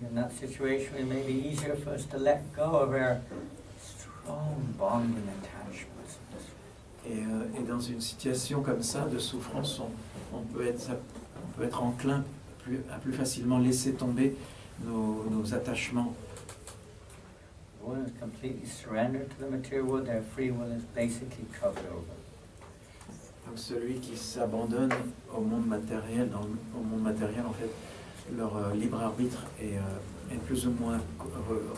In that situation, it may be easier for us to let go of our strong bonding attachments. Et dans une situation comme ça, de souffrance, on peut être enclin à plus facilement laisser tomber nos attachements. One is completely surrendered to the material world, their free will is basically covered over. Donc celui qui s'abandonne au monde matériel, au monde matériel en fait, leur libre arbitre est plus ou moins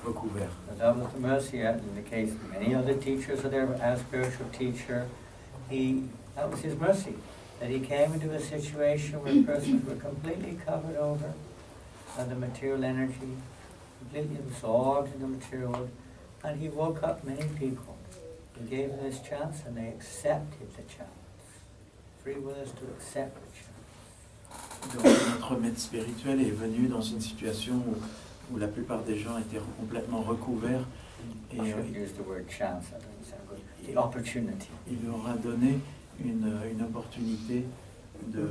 recouvert. But that was the mercy in the case of many other teachers or their as spiritual teacher. That was his mercy, that he came into a situation where persons were completely covered over by the material energy, completely absorbed in the material world, and he woke up many people. He gave them this chance and they accepted the chance. Free will is to accept the chance. Donc notre maître spirituel est venu dans une situation où la plupart des gens étaient complètement recouverts et il leur a donné une opportunité de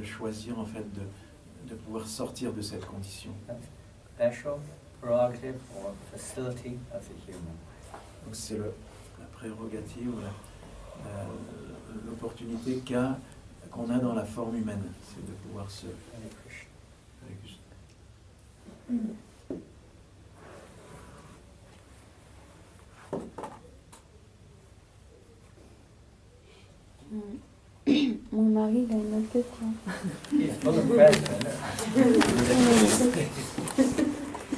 choisir en fait de pouvoir sortir de cette condition. Special prerogative or facility of the human. Donc c'est la prérogative ou l'opportunité qu'on a dans la forme humaine, c'est de pouvoir se... Mon mari, il a une autre question.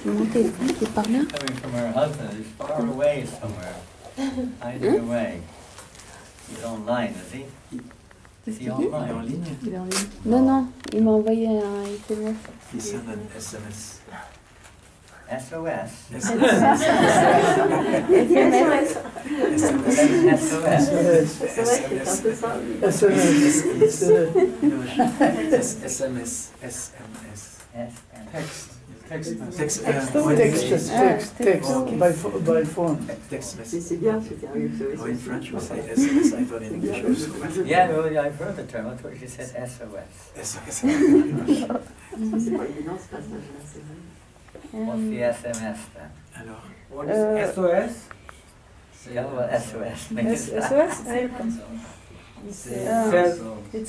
C'est mon téléphone qui est par là. Coming from her husband, he's far away somewhere, hiding away. He's online, is he? Is he online? Il est en ligne? Non, non, il m'a envoyé un SMS. Il send un SMS. SOS? SMS. Text by phone. Text message. C'est bien, c'est sérieux. In French we say SMS, I thought in English also. Yeah, well, I've heard the term. I thought she said SOS. SMS. C'est pas évident ce passage-là, c'est vrai. What's the SMS then? Alors, What is SOS? Yeah, well, SOS means SOS? It's a Save text.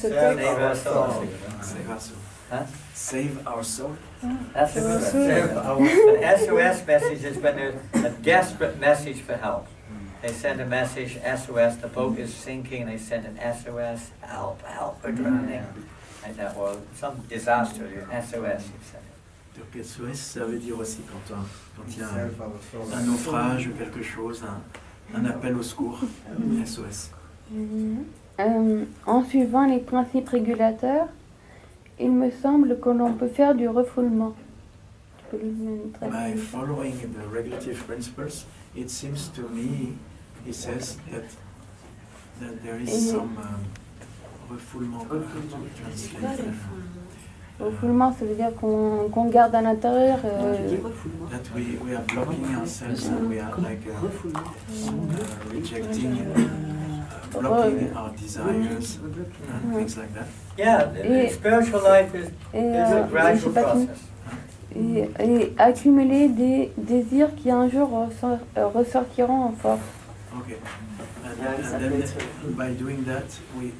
our soul. save our soul. Huh? Save our soul. That's a good one. Save Save An SOS message is when there's a desperate message for help. They send a message, SOS, the boat is sinking, and they send an SOS, help, help, we're drowning. Like that, or some disaster, SOS, you send it. Donc SOS, ça veut dire aussi quand il y a un naufrage ou quelque chose, un appel au secours, SOS. En suivant les principes régulateurs, il me semble que l'on peut faire du refoulement. Tu peux le mettre By following the regulative principles, it seems to me, he says that there is some refoulement. Translate. Refoulement, ça veut dire qu'on garde à l'intérieur. That we are blocking ourselves and we are like rejecting, blocking our desires and things like that. Yeah, the spiritual life is a gradual process. Et accumuler des désirs qui un jour ressortiront en force. Okay. And then by doing that, we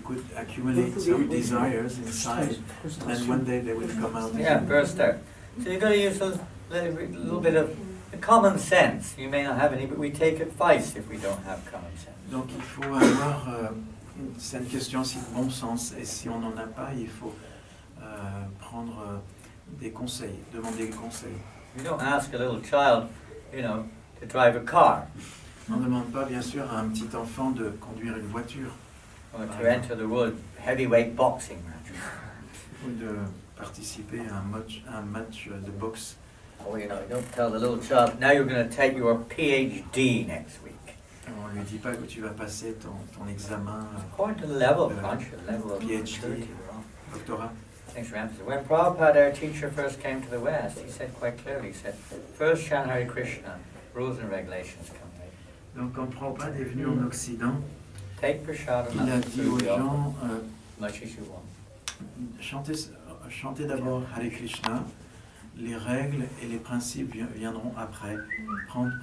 could accumulate some desires inside, and one day they will come out. Yeah, burst out. So you've got to use a little bit of common sense. You may not have any, but we take advice if we don't have common sense. Donc il faut avoir, c'est une question aussi de bon sens, et si on n'en a pas, il faut prendre des conseils, demander des conseils. You don't ask a little child, to drive a car. On ne demande pas bien sûr à un petit enfant de conduire une voiture. Or to enter the world heavyweight boxing match. Ou de participer à un match de boxe. Or, you don't tell the little child, now you're going to take your PhD next week. On ne lui dit pas que tu vas passer ton examen According to the level of conscious, level of PhD, maturity, doctorat. things to emphasize. When Prabhupada, our teacher, first came to the West, he said quite clearly, he said, first chant Hare Krishna, rules and regulations come later. Donc quand Prabhupada est venu en Occident, Take prasadam il a and dit aux food gens, much as you want. chantez d'abord Hare Krishna, les règles et les principes viendront après.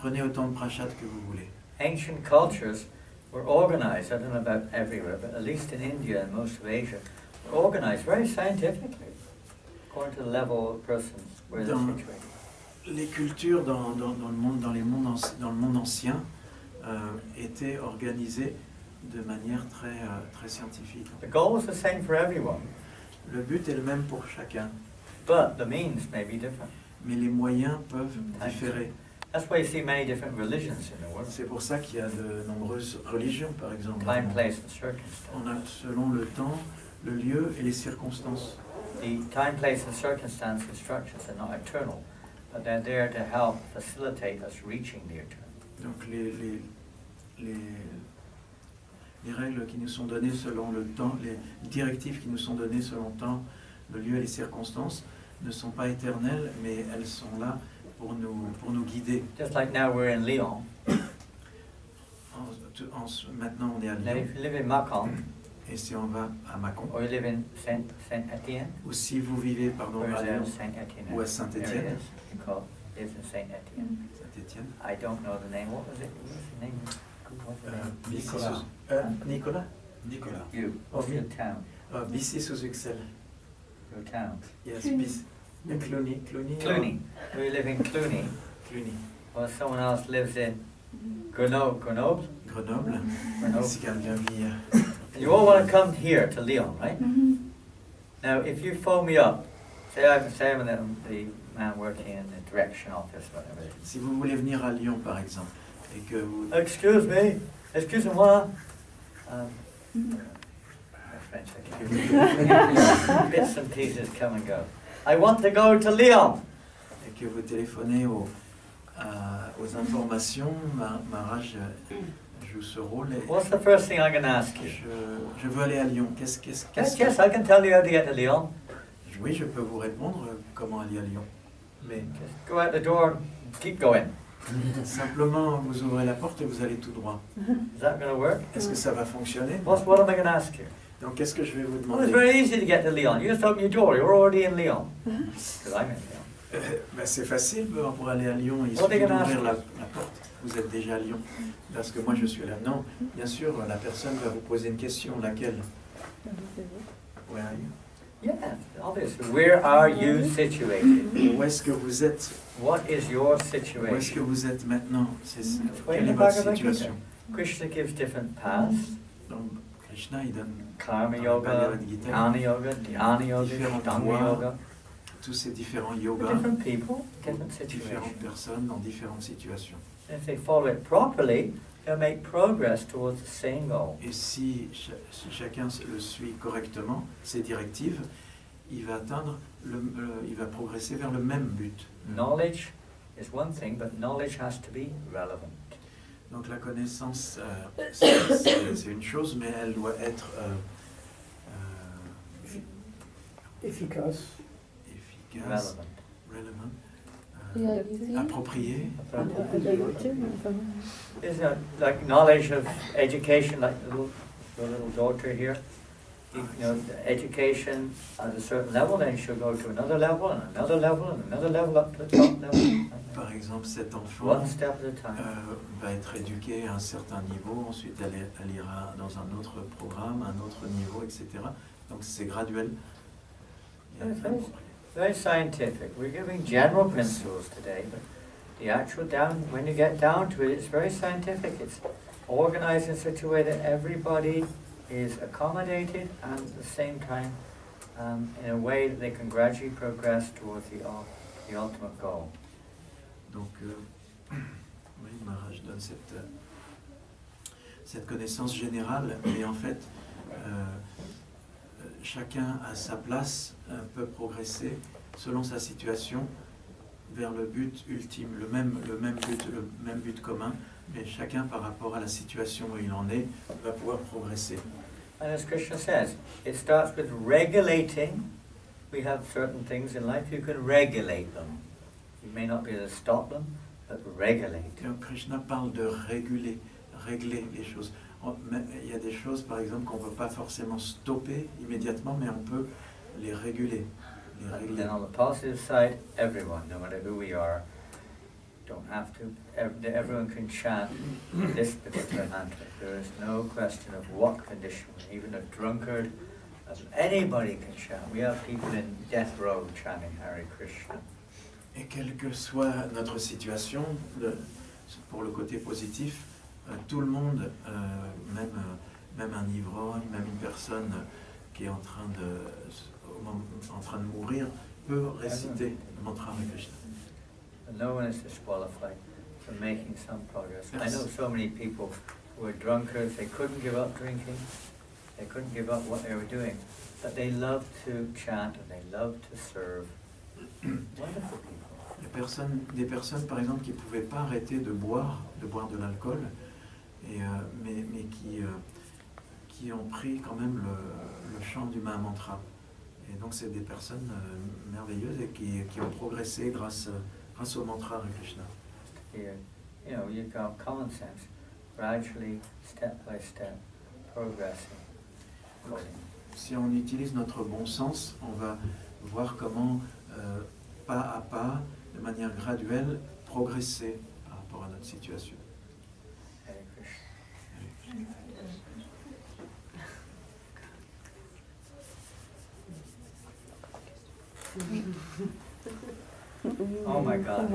Prenez autant de prasad que vous voulez. Ancient cultures were organized, I don't know about everywhere, but at least in India and most of Asia, were organized very scientifically, according to the level of persons where they're situated. Les cultures dans le monde ancien étaient organisées de manière très scientifique. The goal is the same for everyone, Le but est le même pour chacun, but the means may be different. mais les moyens peuvent différer. That's why you see many different religions in the world. C'est pour ça qu'il y a de nombreuses religions, par exemple. Time, place, and On a circumstance. selon le temps, le lieu et les circonstances. The time, place, and circumstance instructions are not eternal, but they're there to help facilitate us reaching the eternal. Donc les règles qui nous sont données selon le temps, les directives qui nous sont données selon le temps, le lieu et les circonstances ne sont pas éternelles, mais elles sont là pour nous guider. Just like now we're in Lyon. Maintenant on est à Now Lyon, if you live in Macon, et si on va à Mâcon, or you live in Saint-Étienne, ou si vous vivez à where's Lyon, Saint-Étienne? ou à Saint-Étienne. There it is. You call it, lives in Saint-Étienne. Saint-Étienne. I don't know the name. What was it? What was the name? What's the name? Nicolas. Nicolas. Nicolas. You. What's your town? Bissy sous Uxelles. Your town. Yes, Cluny. Cluny. Cluny. We live in Cluny. Cluny. Well, someone else lives in Grenoble. Grenoble. Grenoble. Si quelqu'un vit. And you all want to come here to Lyon, right? Mhm. Now, if you phone me up, say I'm the man working in the direction office, whatever it is. Si vous voulez venir à Lyon, par exemple, et que vous... Excuse-moi. French, I can bits and pieces come and go. I want to go to Lyon. et que vous téléphonez aux informations, Maharaj joue ce rôle. Et What's the first thing I'm going to ask you? je veux aller à Lyon. Qu'est-ce Yes, I can tell you how to get to Lyon. Oui, je peux vous répondre comment aller à Lyon. Mais Just go out the door and keep going. simplement, vous ouvrez la porte et vous allez tout droit. Is that going to work? Est-ce que ça va fonctionner? What am I going to ask you? Donc, qu'est-ce que je vais vous Well, it's demander? very easy to get to Lyon. You just open your door. You're already in Lyon. Because I'm in Lyon. C'est facile pour aller à Lyon. Il What are suffit they gonna d'ouvrir ask la porte. Vous êtes déjà à Lyon. Parce que moi, je suis là. Non, bien sûr, la personne va vous poser une question. Laquelle? Where are you? Yeah, obviously. Where are you situated? Où est-ce que vous êtes? What is your Où est-ce situation? que vous êtes maintenant? Wait, Quelle est the votre Bhagavad Gita. situation? Krishna gives different paths. Donc, Krishna, il donne Karma dans le yoga, Bhagavad Gita, Jnana yoga, Dhyana yoga, Différentes Dhamma voies, yoga. tous ces différents For yogas, different people, different différentes situations. personnes dans différentes situations. If they follow it properly, they'll make progress towards the same goal. Et si chacun le suit correctement, ces directives, il va il va progresser vers le même but. Knowledge is one thing, but knowledge has to be relevant. Donc la connaissance, c'est une chose, mais elle doit être Efficace. efficace, Relevant. Réalisé. appropriée. Is like knowledge of education, like the little daughter here. You know, the education at a certain level, then she'll go to another level, and another level, and another level up to the top level. Par exemple, cet enfant One step at a time. va être éduqué à un certain niveau, ensuite elle ira dans un autre programme, un autre niveau, etc. Donc c'est graduel. Et Very scientific. We're giving general principles today, but the actual when you get down to it, it's very scientific. It's organized in such a way that everybody is accommodated and at the same time in a way that they can gradually progress towards the ultimate goal. Donc, oui, Maharaj donne cette connaissance générale, mais en fait, chacun à sa place peut progresser selon sa situation vers le but ultime, le même but commun, mais chacun par rapport à la situation où il en est va pouvoir progresser. And as Krishna says, it starts with regulating we have certain things in life, you can regulate them. You may not be able to stop them, but regulate. Donc Krishna parle de régler les choses. Il y a des choses, par exemple, qu'on ne peut pas forcément stopper immédiatement, mais on peut les réguler. And then on the positive side, everyone, no matter who we are, don't have to, everyone can chant this particular mantra. There is no question of what condition, even a drunkard, anybody can chant. We have people in death row chanting Hare Krishna. Et quelle que soit notre situation, pour le côté positif, tout le monde, même un ivrogne, même une personne qui est en train de mourir, peut réciter le mantra Hare Krishna. And no one is disqualified from making some progress. I know so many people who were drunkards, they couldn't give up drinking, they couldn't give up what they were doing, but they loved to chant and they loved to serve. Wonderful people. Des personnes, par exemple, qui ne pouvaient pas arrêter de boire de l'alcool, mais qui ont pris quand même le chant du Mahamantra. Et donc, c'est des personnes merveilleuses et qui ont progressé grâce au mantra Hare Krishna. You've got common sense, gradually, step by step, progressing. Si on utilise notre bon sens, on va voir comment, pas à pas, de manière graduelle, progresser par rapport à notre situation. Hare Krishna. Oh my God.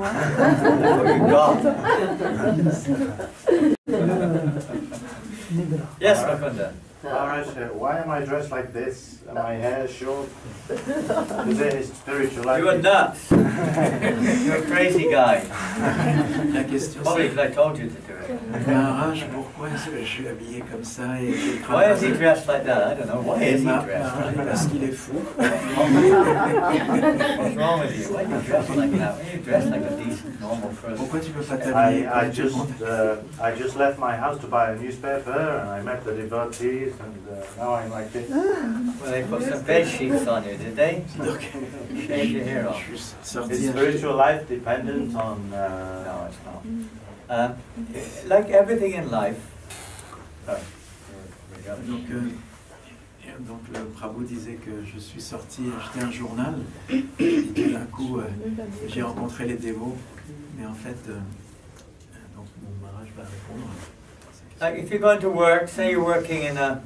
Yes, Rakunda. Maharaj, why am I dressed like this? My hair is short? Is there any spiritual life? You are nuts. You're a crazy guy. La question Probably c'est, because I told you to do it. Maharaj, pourquoi est-ce que je suis habillé comme ça et j'ai le Why crâne is he rasé? dressed like that? I don't know. Why is he dressed Maharaj, like that? parce qu'il est fou. What's wrong with you? Why do you dress like that? Why do you dress like a decent, normal person? Pourquoi tu peux pas t'habiller I comme tout le monde? just left my house to buy a newspaper and I met the devotees and now I'm like this. Well, they put some bed sheets on you, did they? Donc, Shave your hair off. je suis Is sorti spiritual life dependent on... No, it's not. Like everything in life. Sorry. Donc le Prabhu disait que je suis sorti acheter un journal et tout d'un coup j'ai rencontré les dévots, mais en fait donc mon Maharaj va répondre à cette question. Like if you're going to work, say you're working in a,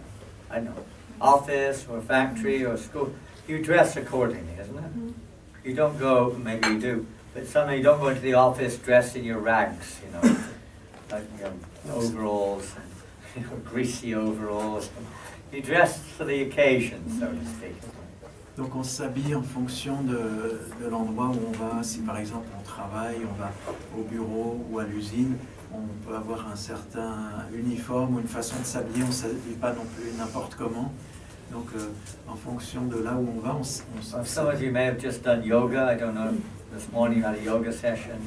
I don't know, office or factory or school, you dress accordingly, isn't it? You don't go, maybe you do, but somehow you don't go into the office dressed in your rags, you know, like overalls, and, greasy overalls. You dress for the occasion, so to speak. Donc on s'habille en fonction de l'endroit où on va. Si par exemple on travaille, on va au bureau ou à l'usine, on peut avoir un certain uniforme ou une façon de s'habiller, on ne s'habille pas non plus n'importe comment. Donc en fonction de là où on va, on Some of you may have just done yoga, I don't know, this morning you had a yoga session.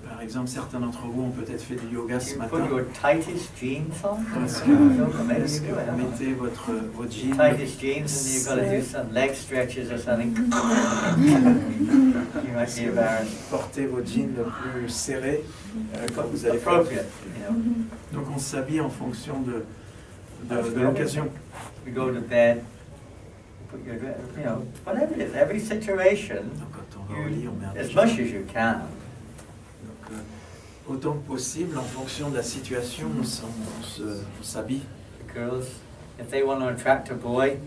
Par exemple, certains d'entre vous ont peut-être fait du yoga ce You matin. put your tightest jeans on? Est-ce Yoga, maybe que you do, I don't know. mettez votre jean, Tightest jeans and you've got to do some leg stretches or something. You might be embarrassed. portez vos jeans le plus serrés quand vous allez faire. Appropriate, you know. Donc on s'habille en fonction de l'occasion. You go to bed, put your dress, you know, whatever it is, every situation, Donc quand on va au lit, on met un as pyjama. much as you can. Donc autant que possible, en fonction de la situation, on s'habille. The girls, if they want to attract a boy,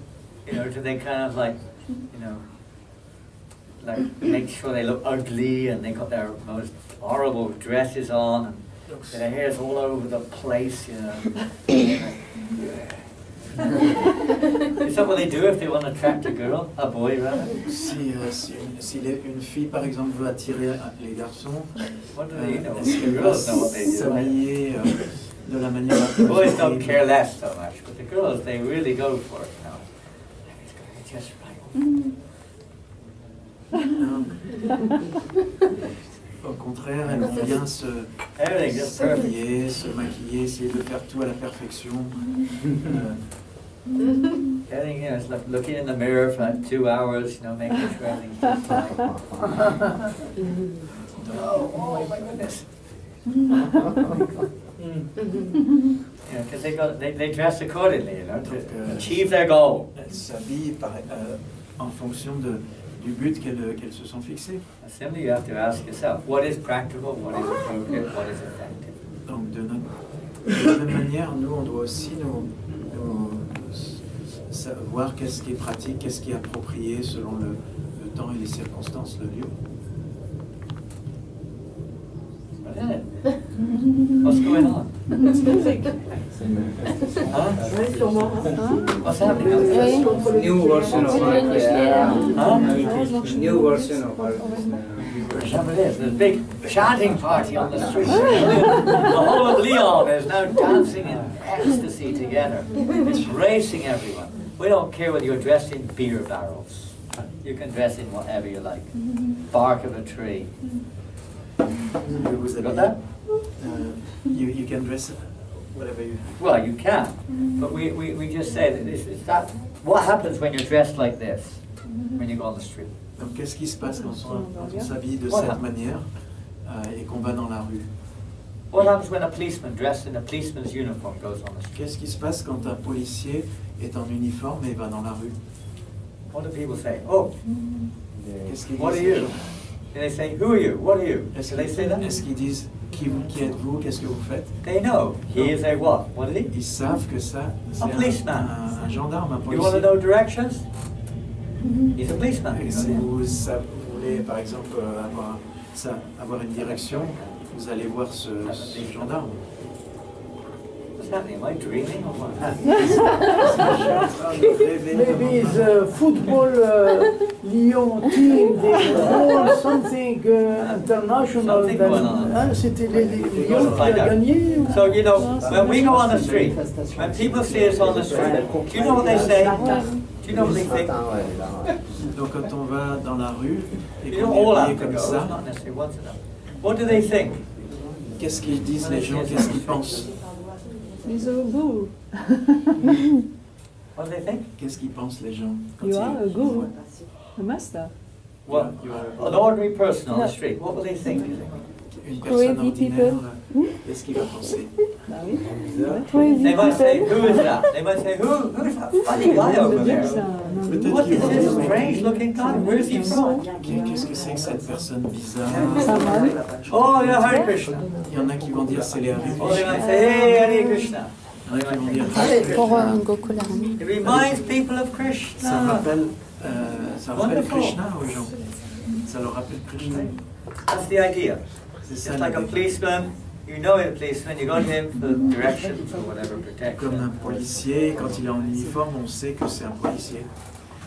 you know, do they kind of like, you know, like make sure they look ugly and they got their most horrible dresses on and their hair's all over the place, you know. Is that what they do if they want to attract a girl, a boy rather? Si une fille, par exemple, veut attirer les garçons, What do they know? est-ce The qu'elle va girls know what they do. s'habiller de la manière la The plus boys don't appropriée? care less so much, but the girls, they really go for it, you know. It's gonna be just right. Au contraire, elles vont bien Everything just perfect. s'habiller, se maquiller, essayer de faire tout à la perfection. Getting, you know, it's like looking in the mirror for like 2 hours, you know, making sure everything's just fine. Oh my goodness. You know, because they dress accordingly, you know, to achieve their goal. Elles s'habillent en fonction du but qu'elles se sont fixés. Simply, you have to ask yourself, what is practical, what is appropriate, what is effective. Donc de la même manière, nous, on doit aussi savoir qu'est-ce qui est pratique, qu'est-ce qui est approprié selon le temps et les circonstances, le lieu. What's going on? It's music. Huh? Oui, sûrement. What's happening? New version of Huh? New version of Whatever it is, there's a big chanting party on the street. The whole of Lyon is now dancing in ecstasy together, embracing everyone. We don't care whether you're dressed in beer barrels. You can dress in whatever you like. Bark of a tree. Vous Got that? You can dress whatever you. Well, you can, but we just say that this is that. What happens when you're dressed like this, when you go on the street? Donc qu'est-ce qui se passe quand on s'habille de cette manière et qu'on va dans la rue? What happens when a policeman dressed in a policeman's uniform goes on the street? Qu'est-ce qui se passe quand un policier est en uniforme et va dans la rue? What do people say? Oh, Qu'est-ce qu'ils what are disent? you? And they say, who are you? What are you? Est-ce Do they say that? qu'ils disent qui êtes-vous? Qu'est-ce que vous faites? They know. He is a what? What is he? Ils savent que ça, c'est policeman. un gendarme, un You want to policier. know directions? He's a policeman. Et si vous voulez, par exemple, avoir une direction, vous allez voir ce gendarme. What's happening? Am I dreaming or what? Maybe it's a football Lyon team, they won something international. Something going on. C'était Lyon qui a gagné. So, you know, when we go on the street, when people see us on the street, do you know what they say? Do you know what they think? Donc quand on va dans la rue et You know, qu'on all est have habillé to comme go, ça, it's not necessarily once enough. What do they think? qu'est-ce qu'ils disent les gens? Qu'est-ce qu'ils pensent? He's a guru. What do they think? Qu'est-ce qu'ils pensent les gens? quand You ils- are a guru. A master. Well, an ordinary person on the street, what will they think? You think? Une personne Crazy ordinaire, people. qu'est-ce qu'il va penser? Bah oui. Crazy They might say, people. who is that? They might say, who's that funny guy Ça over veut dire que there? c'est un Peut-être What qu'ils is vont this dire, strange looking guy? Where's he from? qu'est-ce que c'est que cette personne bizarre? Oh, yeah, Hare Krishna. Il y en a qui vont dire c'est les Hare Or they might Krishna. say, hey, Hare Krishna. Il y en a qui vont dire Hare Krishna. Pour Gokulam. It reminds people of Ça Krishna. rappelle Wonderful. Krishna aux gens. Ça leur rappelle Krishna. That's the idea. C'est ça Just like a l'idée. policeman, you know a policeman, you go to him for directions or whatever, Comme un protection. policier, quand il est en uniforme, on sait que c'est un policier.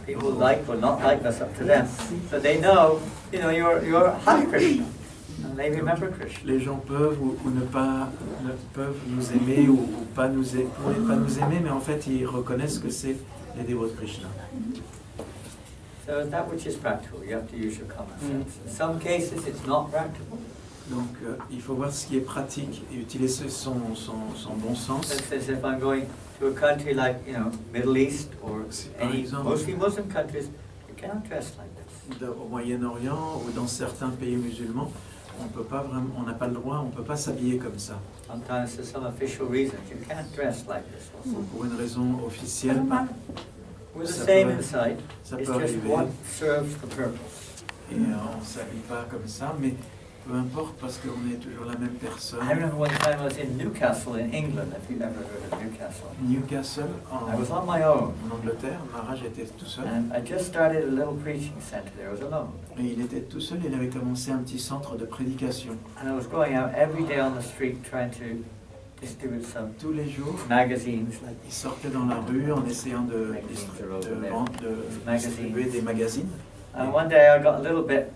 People like or not like, that's up to them. So they know, you know, you're Hare Krishna. And they remember Krishna. Les gens peuvent ou ne peuvent nous aimer ou pas nous aimer, mais en fait ils reconnaissent que c'est les dévots de Krishna. So that which is practical, you have to use your common sense. In some cases it's not practical. Donc il faut voir ce qui est pratique et utiliser son bon sens. For instance, if I'm going to a country like, you know, Middle East or any, mostly Muslim countries, you cannot dress like this. Au Moyen-Orient ou dans certains pays musulmans, on n'a pas le droit, on ne peut pas s'habiller comme ça. Sometimes for some official reasons, you can't dress like this. Also. Pour une raison officielle, We're the Ça same peut- inside, ça it's peut just arriver. what serves the purpose. et on ne s'habille pas comme ça, mais peu importe parce qu'on est toujours la même personne. I remember one time I was in Newcastle in England, if you've ever heard of Newcastle. Newcastle, I was on my own, en Angleterre, Maharaj était tout seul. and I just started a little preaching center there. I was alone. Et il était tout seul, il avait commencé un petit centre de prédication. And I was going out every day on the street trying to distribute some Tous les jours, magazines, like il sortait dans la rue en essayant de distribuer des magazines. And one day I got a little bit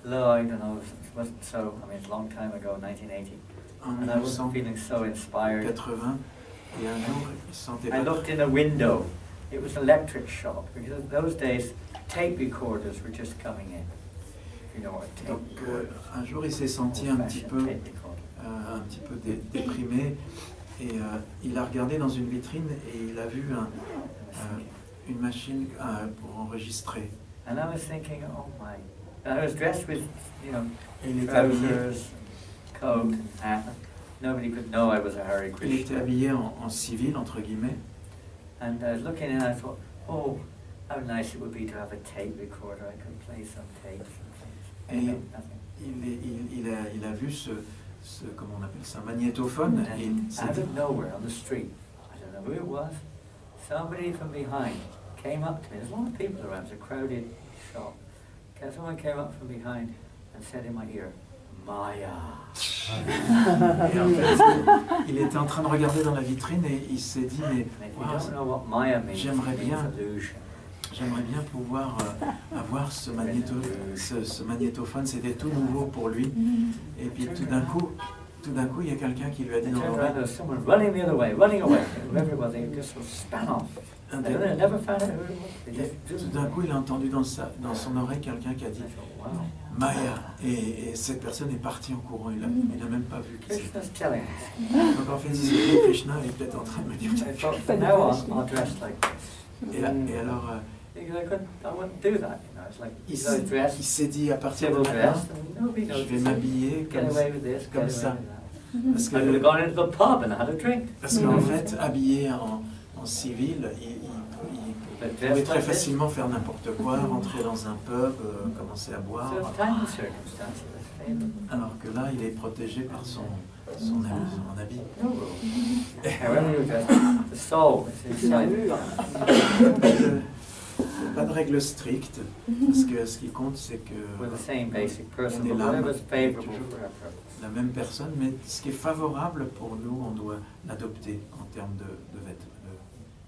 low, I don't know, it wasn't so, I mean, it's a long time ago, 1980. En And I wasn't feeling so inspired. 1980, et un jour, il se sentait I pas looked in a window. It was an electric shop, because in those days, tape recorders were just coming in. If you know what a tape Donc recorder is. un jour, il s'est senti un petit peu, Old-fashioned tape recorder. déprimé et il a regardé dans une vitrine et il a vu une machine pour enregistrer. And I was thinking, oh my. And I was dressed with, you know, Et il était habillé, trousers, coat, hat. Nobody could know I was a Hare il était Krishna. habillé en civil, entre guillemets. And I was looking and I thought, oh, how nice it would be to have a tape recorder. I could play some tapes and things. Et Nothing. il a vu comment on appelle ça, un magnétophone. Et il And s'est out dit, of nowhere on the street, I don't know who it was, somebody from behind came up to me. There's a lot of people around, it's a crowded shop. Someone came up from behind and said in my ear, Maya. et en fait, il était en train de regarder dans la vitrine et il s'est dit, mais And if you wow, don't know what Maya means, j'aimerais it means bien. illusion. J'aimerais bien pouvoir avoir ce magnétophone, c'était tout nouveau pour lui. Et puis tout d'un coup, il y a quelqu'un qui lui a dit I dans turned around, l'oreille, there was someone running the other way, running away. And everybody just was span off. un And des- I never found out who it was. They et just- tout d'un coup, il a entendu dans son oreille quelqu'un qui a I dit thought, wow, Maya. Et cette personne est partie en courant, il n'a même pas vu qui c'était. Krishna's telling us. Donc en fait, c'est Krishna est peut-être en train de me dire. I thought, from now on, I'll dress like this. Et alors, Because I wouldn't do that, you know. It's like, il you know, dress, s'est dit à partir de civil maintenant, dress, and nobody je knows. vais m'habiller Get away with this, comme get ça. away with that. Parce I could have que, gone into the pub and had a drink. parce qu'en fait, habillé en civil, il But pouvait dressed très like this, facilement faire n'importe quoi, rentrer dans un pub, commencer à boire. so time and circumstances favored. Alors que là, il est protégé par son habit. No rules. However you dress, the soul is inside. Pas de règles strictes, parce que ce qui compte, c'est que We're the same basic person, On est but l'âme. whatever's favorable for our purpose. la même personne, mais ce qui est favorable pour nous, on doit l'adopter en termes de vêtements,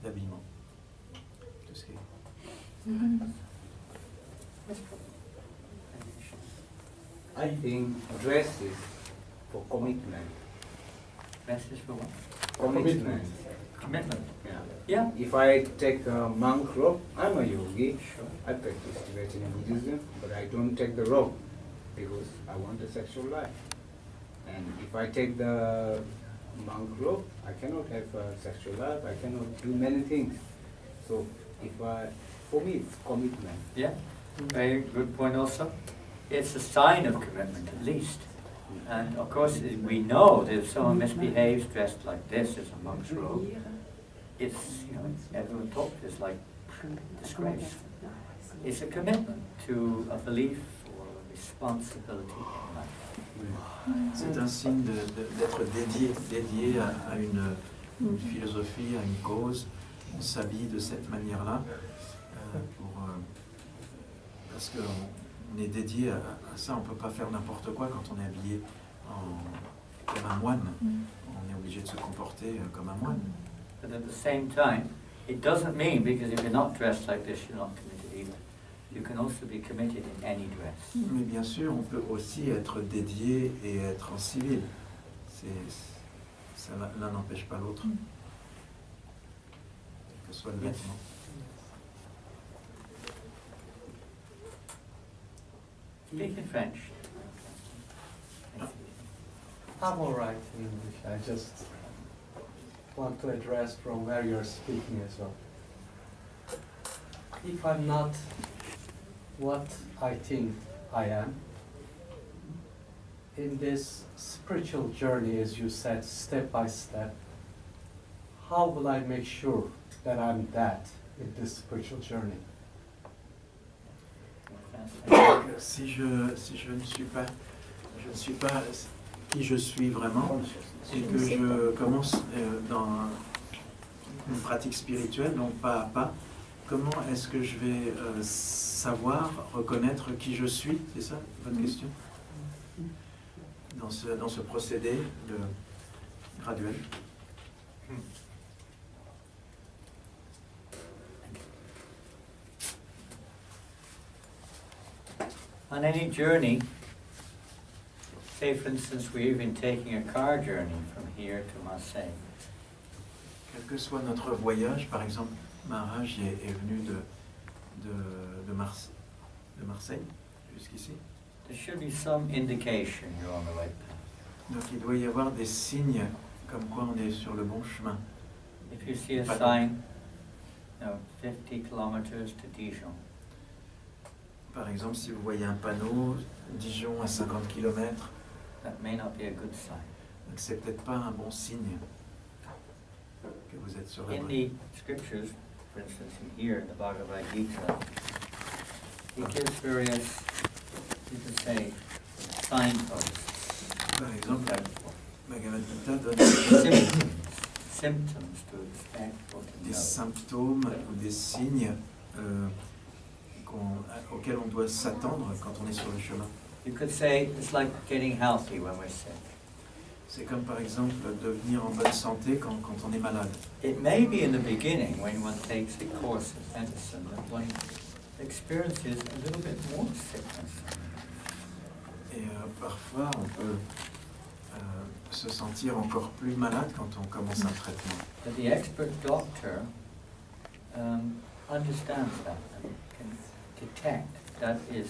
d'habillement. Tout ce qui est- I think dress is for commitment. Dress is for what? Commitment. Commitment. Yeah. Yeah. If I take a monk robe, I'm a yogi. Sure. I practice Tibetan Buddhism, but I don't take the robe because I want a sexual life. And if I take the monk robe, I cannot have a sexual life. I cannot do many things. So, for me, it's commitment. Yeah. Very good point also. It's a sign of commitment at least. And of course we know that if someone misbehaves dressed like this as a monk's robe, it's, you know, everyone talks, it's like disgrace. It's a commitment to a belief or a responsibility in life. C'est un signe d'être dédié à une philosophie, à une cause. On s'habille de cette manière-là parce qu'on est dédié à ça. On ne peut pas faire n'importe quoi quand on est habillé comme un moine. On est obligé de se comporter comme un moine. But at the same time, it doesn't mean because if you're not dressed like this, you're not committed either. You can also be committed in any dress. Mais bien sûr, on peut aussi être dédié et être en civil. L'un n'empêche pas l'autre. Que ce soit le vêtement. Speak in French. I'm all right in English. I just want to address from where you're speaking as well. If I'm not what I think I am, in this spiritual journey, as you said, step by step, how will I make sure that I'm that in this spiritual journey? Si je ne suis pas qui je suis vraiment et que je commence dans une pratique spirituelle, donc pas à pas, comment est-ce que je vais savoir, reconnaître qui je suis? C'est ça votre question? Dans ce procédé graduel. On any journey, say for instance we've been taking a car journey from here to Marseille. Quel que soit notre voyage, par exemple, Maharaj est venu de Marseille jusqu'ici. There should be some indication you're on the right path. Donc il doit y avoir des signes comme quoi on est sur le bon chemin. If you see a Pas- sign 50 kilometers to Dijon. Par exemple, si vous voyez un panneau, Dijon à 50 km, That may not be a good sign. c'est peut-être pas un bon signe que vous êtes sur la In bonne. the scriptures, for instance, here in the Bhagavad Gita, he gives various, you could say, signposts, Par exemple, like Bhagavad Gita donne symptoms to expect or to des know. symptômes ou des signes auxquels on doit s'attendre quand on est sur le chemin. You could say it's like getting healthy when we're sick. C'est comme par exemple devenir en bonne santé quand on est malade. It may be in the beginning when one takes a course of medicine that one experiences a little bit more sickness. Et parfois on peut se sentir encore plus malade quand on commence un traitement. But the expert doctor understands that and can detect that is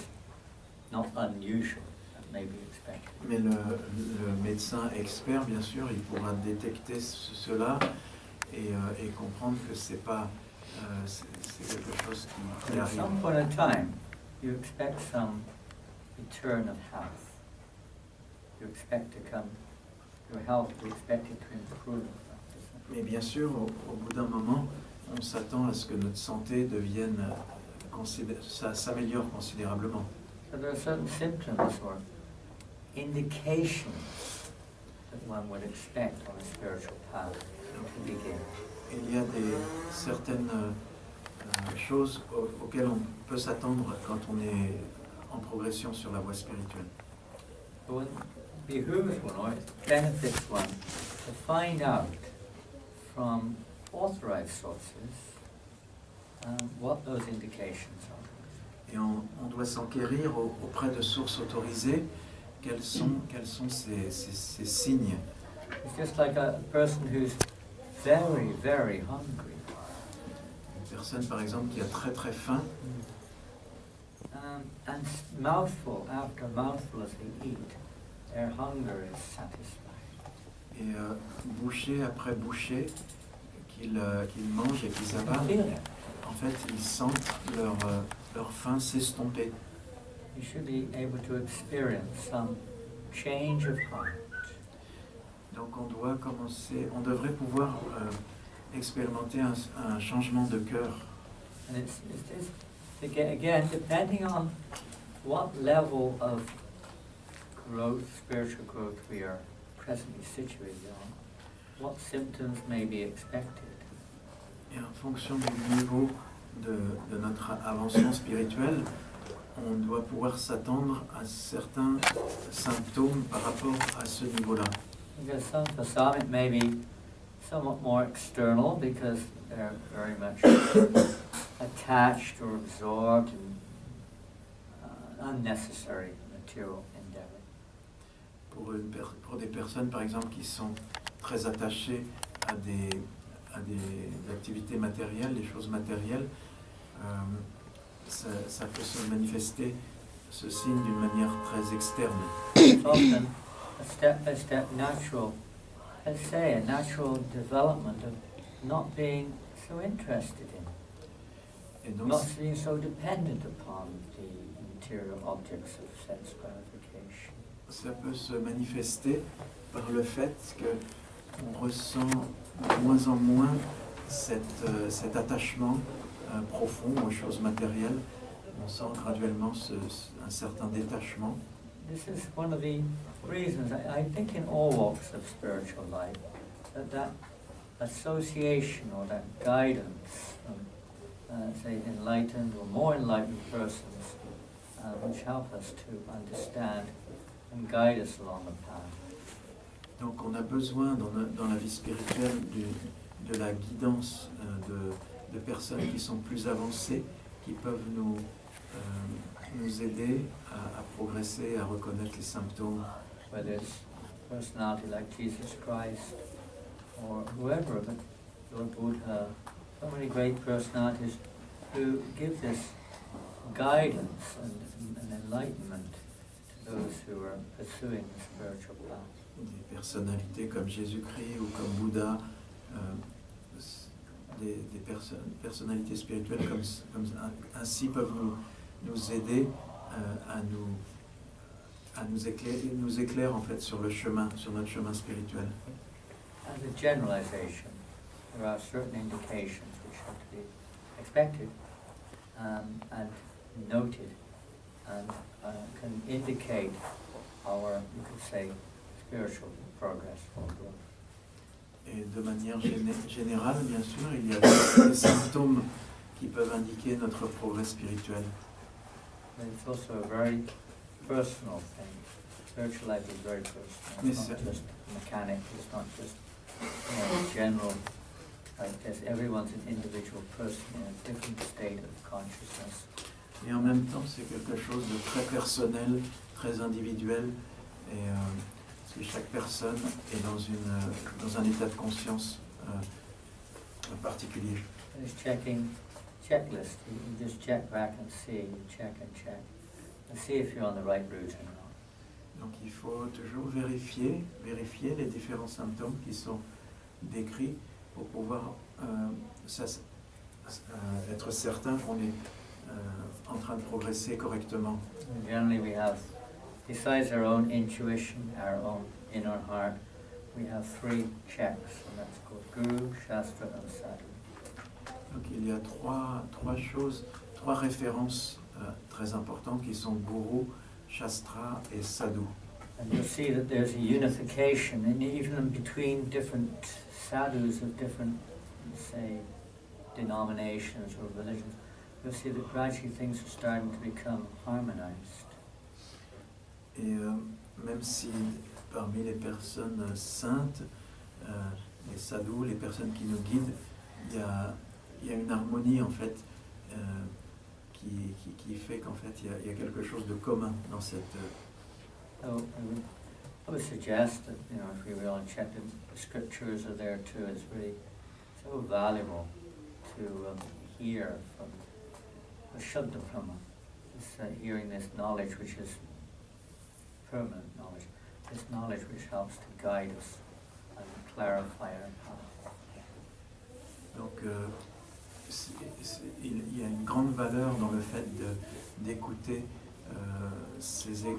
not unusual, that may be expected. Mais le médecin expert, bien sûr, il pourra détecter cela et comprendre que c'est pas c'est quelque chose qui At arrive. some point in time, you expect some return of health. You expect to come, your health, you expect it to improve. Mais bien sûr, au bout d'un moment, on s'attend à ce que notre santé devienne s'améliore considérablement. So there are certain symptoms or indications that one would expect on a spiritual path to begin. Il y a certaines choses auxquelles on peut s'attendre quand on est en progression sur la voie spirituelle. So it behooves one, or it benefits one, to find out from authorized sources what those indications are. Et on doit s'enquérir auprès de sources autorisées quels sont ces signes. It's just like a person who's very, very hungry. Une personne, par exemple, qui a très très faim, And mouthful after mouthful as they eat, their hunger is satisfied. et bouchée après bouchée qu'ils mangent et qu'ils avalent, Feel it. en fait, ils sentent leur faim s'estomper. You should be able to experience some change of heart. Donc on devrait pouvoir expérimenter un changement de cœur. And it's again, depending on what level of growth, spiritual growth we are presently situated on, what symptoms may be expected. Et en fonction du niveau de notre avancement spirituel, on doit pouvoir s'attendre à certains symptômes par rapport à ce niveau-là. Because for some it may be somewhat more external because they're very much attached or absorbed in unnecessary material endeavor. Pour des personnes, par exemple, qui sont très attachées à des activités matérielles, des choses matérielles, ça peut se manifester, ce signe, d'une manière très externe. It's often a step-by-step natural, let's say, a natural development of not being so interested in, Et donc, not being so dependent upon the material objects of sense gratification. ça peut se manifester par le fait qu'on ressent de moins en moins cet attachement profond aux choses matérielles. On sent graduellement un certain détachement. This is one of the reasons, I think in all walks of spiritual life, that association or that guidance from, say, enlightened or more enlightened persons, which help us to understand and guide us along the path. Donc on a besoin dans la vie spirituelle de la guidance de personnes qui sont plus avancées, qui peuvent nous aider à progresser, à reconnaître les symptômes. Whether it's a personality like Jesus Christ or whoever, but Lord Buddha, so many great personalities who give this guidance and enlightenment to those who are pursuing the spiritual path. Des personnalités comme Jésus-Christ ou comme Bouddha personnalités spirituelles ainsi peuvent nous aider nous éclairent en fait sur notre chemin spirituel. As a generalization, there are certain indications which have to be expected and noted and can indicate our, you could say, spiritual progress or growth. Et de manière générale, bien sûr, il y a des symptômes qui peuvent indiquer notre progrès spirituel. And it's also a very personal thing. Spiritual life is very personal. It's not just mechanic, it's not just general. Like this, everyone's an individual person in a different state of consciousness. Et en même temps, c'est quelque chose de très personnel, très individuel, et parce que chaque personne est dans un état de conscience particulier. This checklist, you just check back and see, you check and see if you're on the right route or not. Donc il faut toujours vérifier les différents symptômes qui sont décrits pour pouvoir être certain qu'on est en train de progresser correctement. And generally we have, besides our own intuition, our own inner heart, we have 3 checks, and that's called Guru, Shastra and Sadhu. Donc il y a trois références très importantes qui sont Guru, Shastra et Sadhu. And you'll see that there's a unification, and even between different sadhus of different, say, denominations or religions, you'll see that gradually things are starting to become harmonized. Et même si parmi les personnes saintes, les sadhus, les personnes qui nous guident, il y a une harmonie en fait qui fait qu'en fait il y a quelque chose de commun dans cette. So I would suggest that, you know, if we really check the scriptures are there too, it's really so valuable to hear from the Shuddha Brahma, hearing this knowledge which is permanent knowledge, this knowledge which helps to guide us and clarify our path. Donc il y a une grande valeur dans le fait d'écouter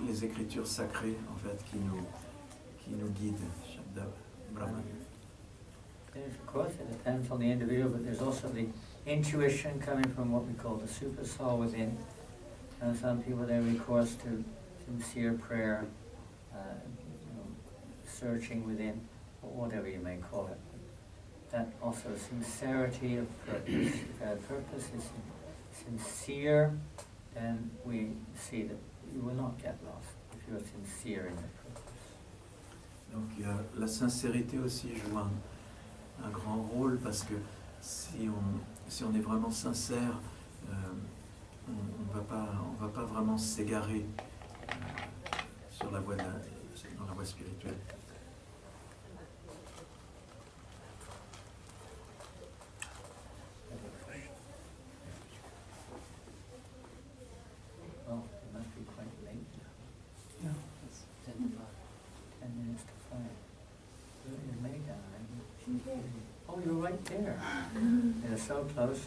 les écritures sacrées en fait qui nous guident. Shuddha Brahman. Of course, it depends on the individual, but there's also the intuition coming from what we call the super soul within. And some people, they recourse to sincere prayer, searching within, or whatever you may call it. That also sincerity of purpose. If our purpose is sincere, then we see that you will not get lost if you're sincere in the purpose. Donc la sincérité aussi joue un grand rôle parce que si on est vraiment sincère, on va pas vraiment s'égarer sur la voie dans la voie spirituelle. Well, it must be quite late now. Yeah, it's 10 minutes to 5. You're late, darling. Oh, you're right there. You're so close,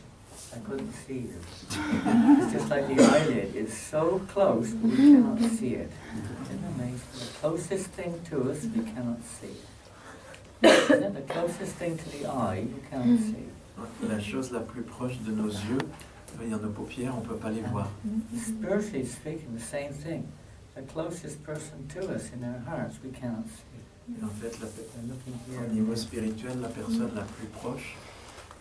I couldn't see you. It's just like the eyelid. It's so close, we cannot see it. Isn't it amazing? The closest thing to us, we cannot see. Isn't it the closest thing to the eye, you cannot see? La chose la plus proche de nos yeux, c'est-à-dire nos paupières, on ne peut pas les voir. Spiritually speaking, the same thing. The closest person to us in our hearts, we cannot see. Et en fait, au niveau spirituel, la personne la plus proche,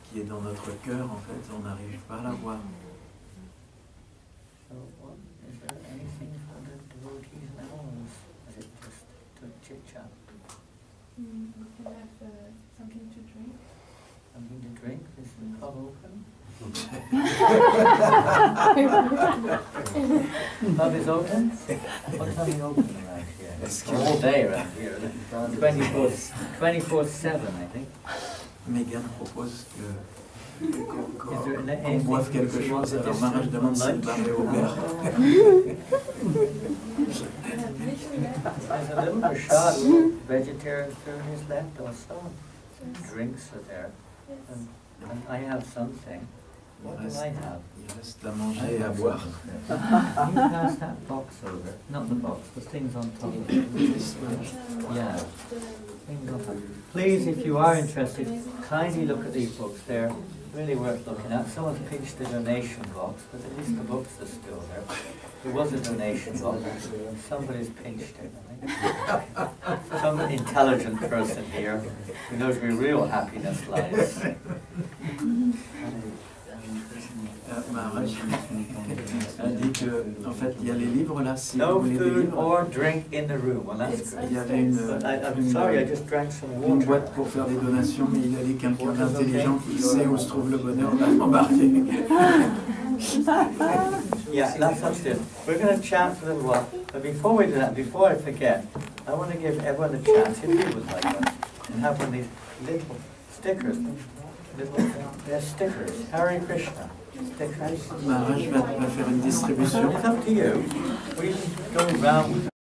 qui est dans notre cœur, en fait, on n'arrive pas à la voir. So, is there anything for the devotees now, or is it just chit-chat? We can have something to drink. Something to drink? Is the pub open? Pub is open? What time are you open around here? It's all day around here, isn't it? 24/7, I think. Megan propose qu'on boive quelque chose, alors Marin, je demande si le bar est ouvert. There's a little prasad, vegetarian food is left also. Drinks are there. And And I have something. What do I have? Il reste à manger et à boire. Can you pass that box over? Not the box, the things on top of it. Yeah. Things on top. Please, if you are interested, kindly look at these books. They're really worth looking at. Someone's pinched the donation box, but at least the books are still there. There was a donation box. Somebody's pinched it, I think. Some intelligent person here who knows where real happiness lies. Maharaj a dit que, en fait, il y a les livres là, si No vous voulez des food livres. or drink in the room. Well, that's good. Il y avait I'm sorry, I just drank some une water. boîte pour faire des donations, mais il a dit quelqu'un d'intelligent qui sait où se trouve le bonheur va embarquer. Yeah, that's upstairs. We're going to chat for a little while, but before we do that, before I forget, I want to give everyone a chance, if you would like one, and have one of these little stickers. They're stickers. Hare Krishna. Stickers. Maharaj va faire une distribution. It's up to you. We can go around with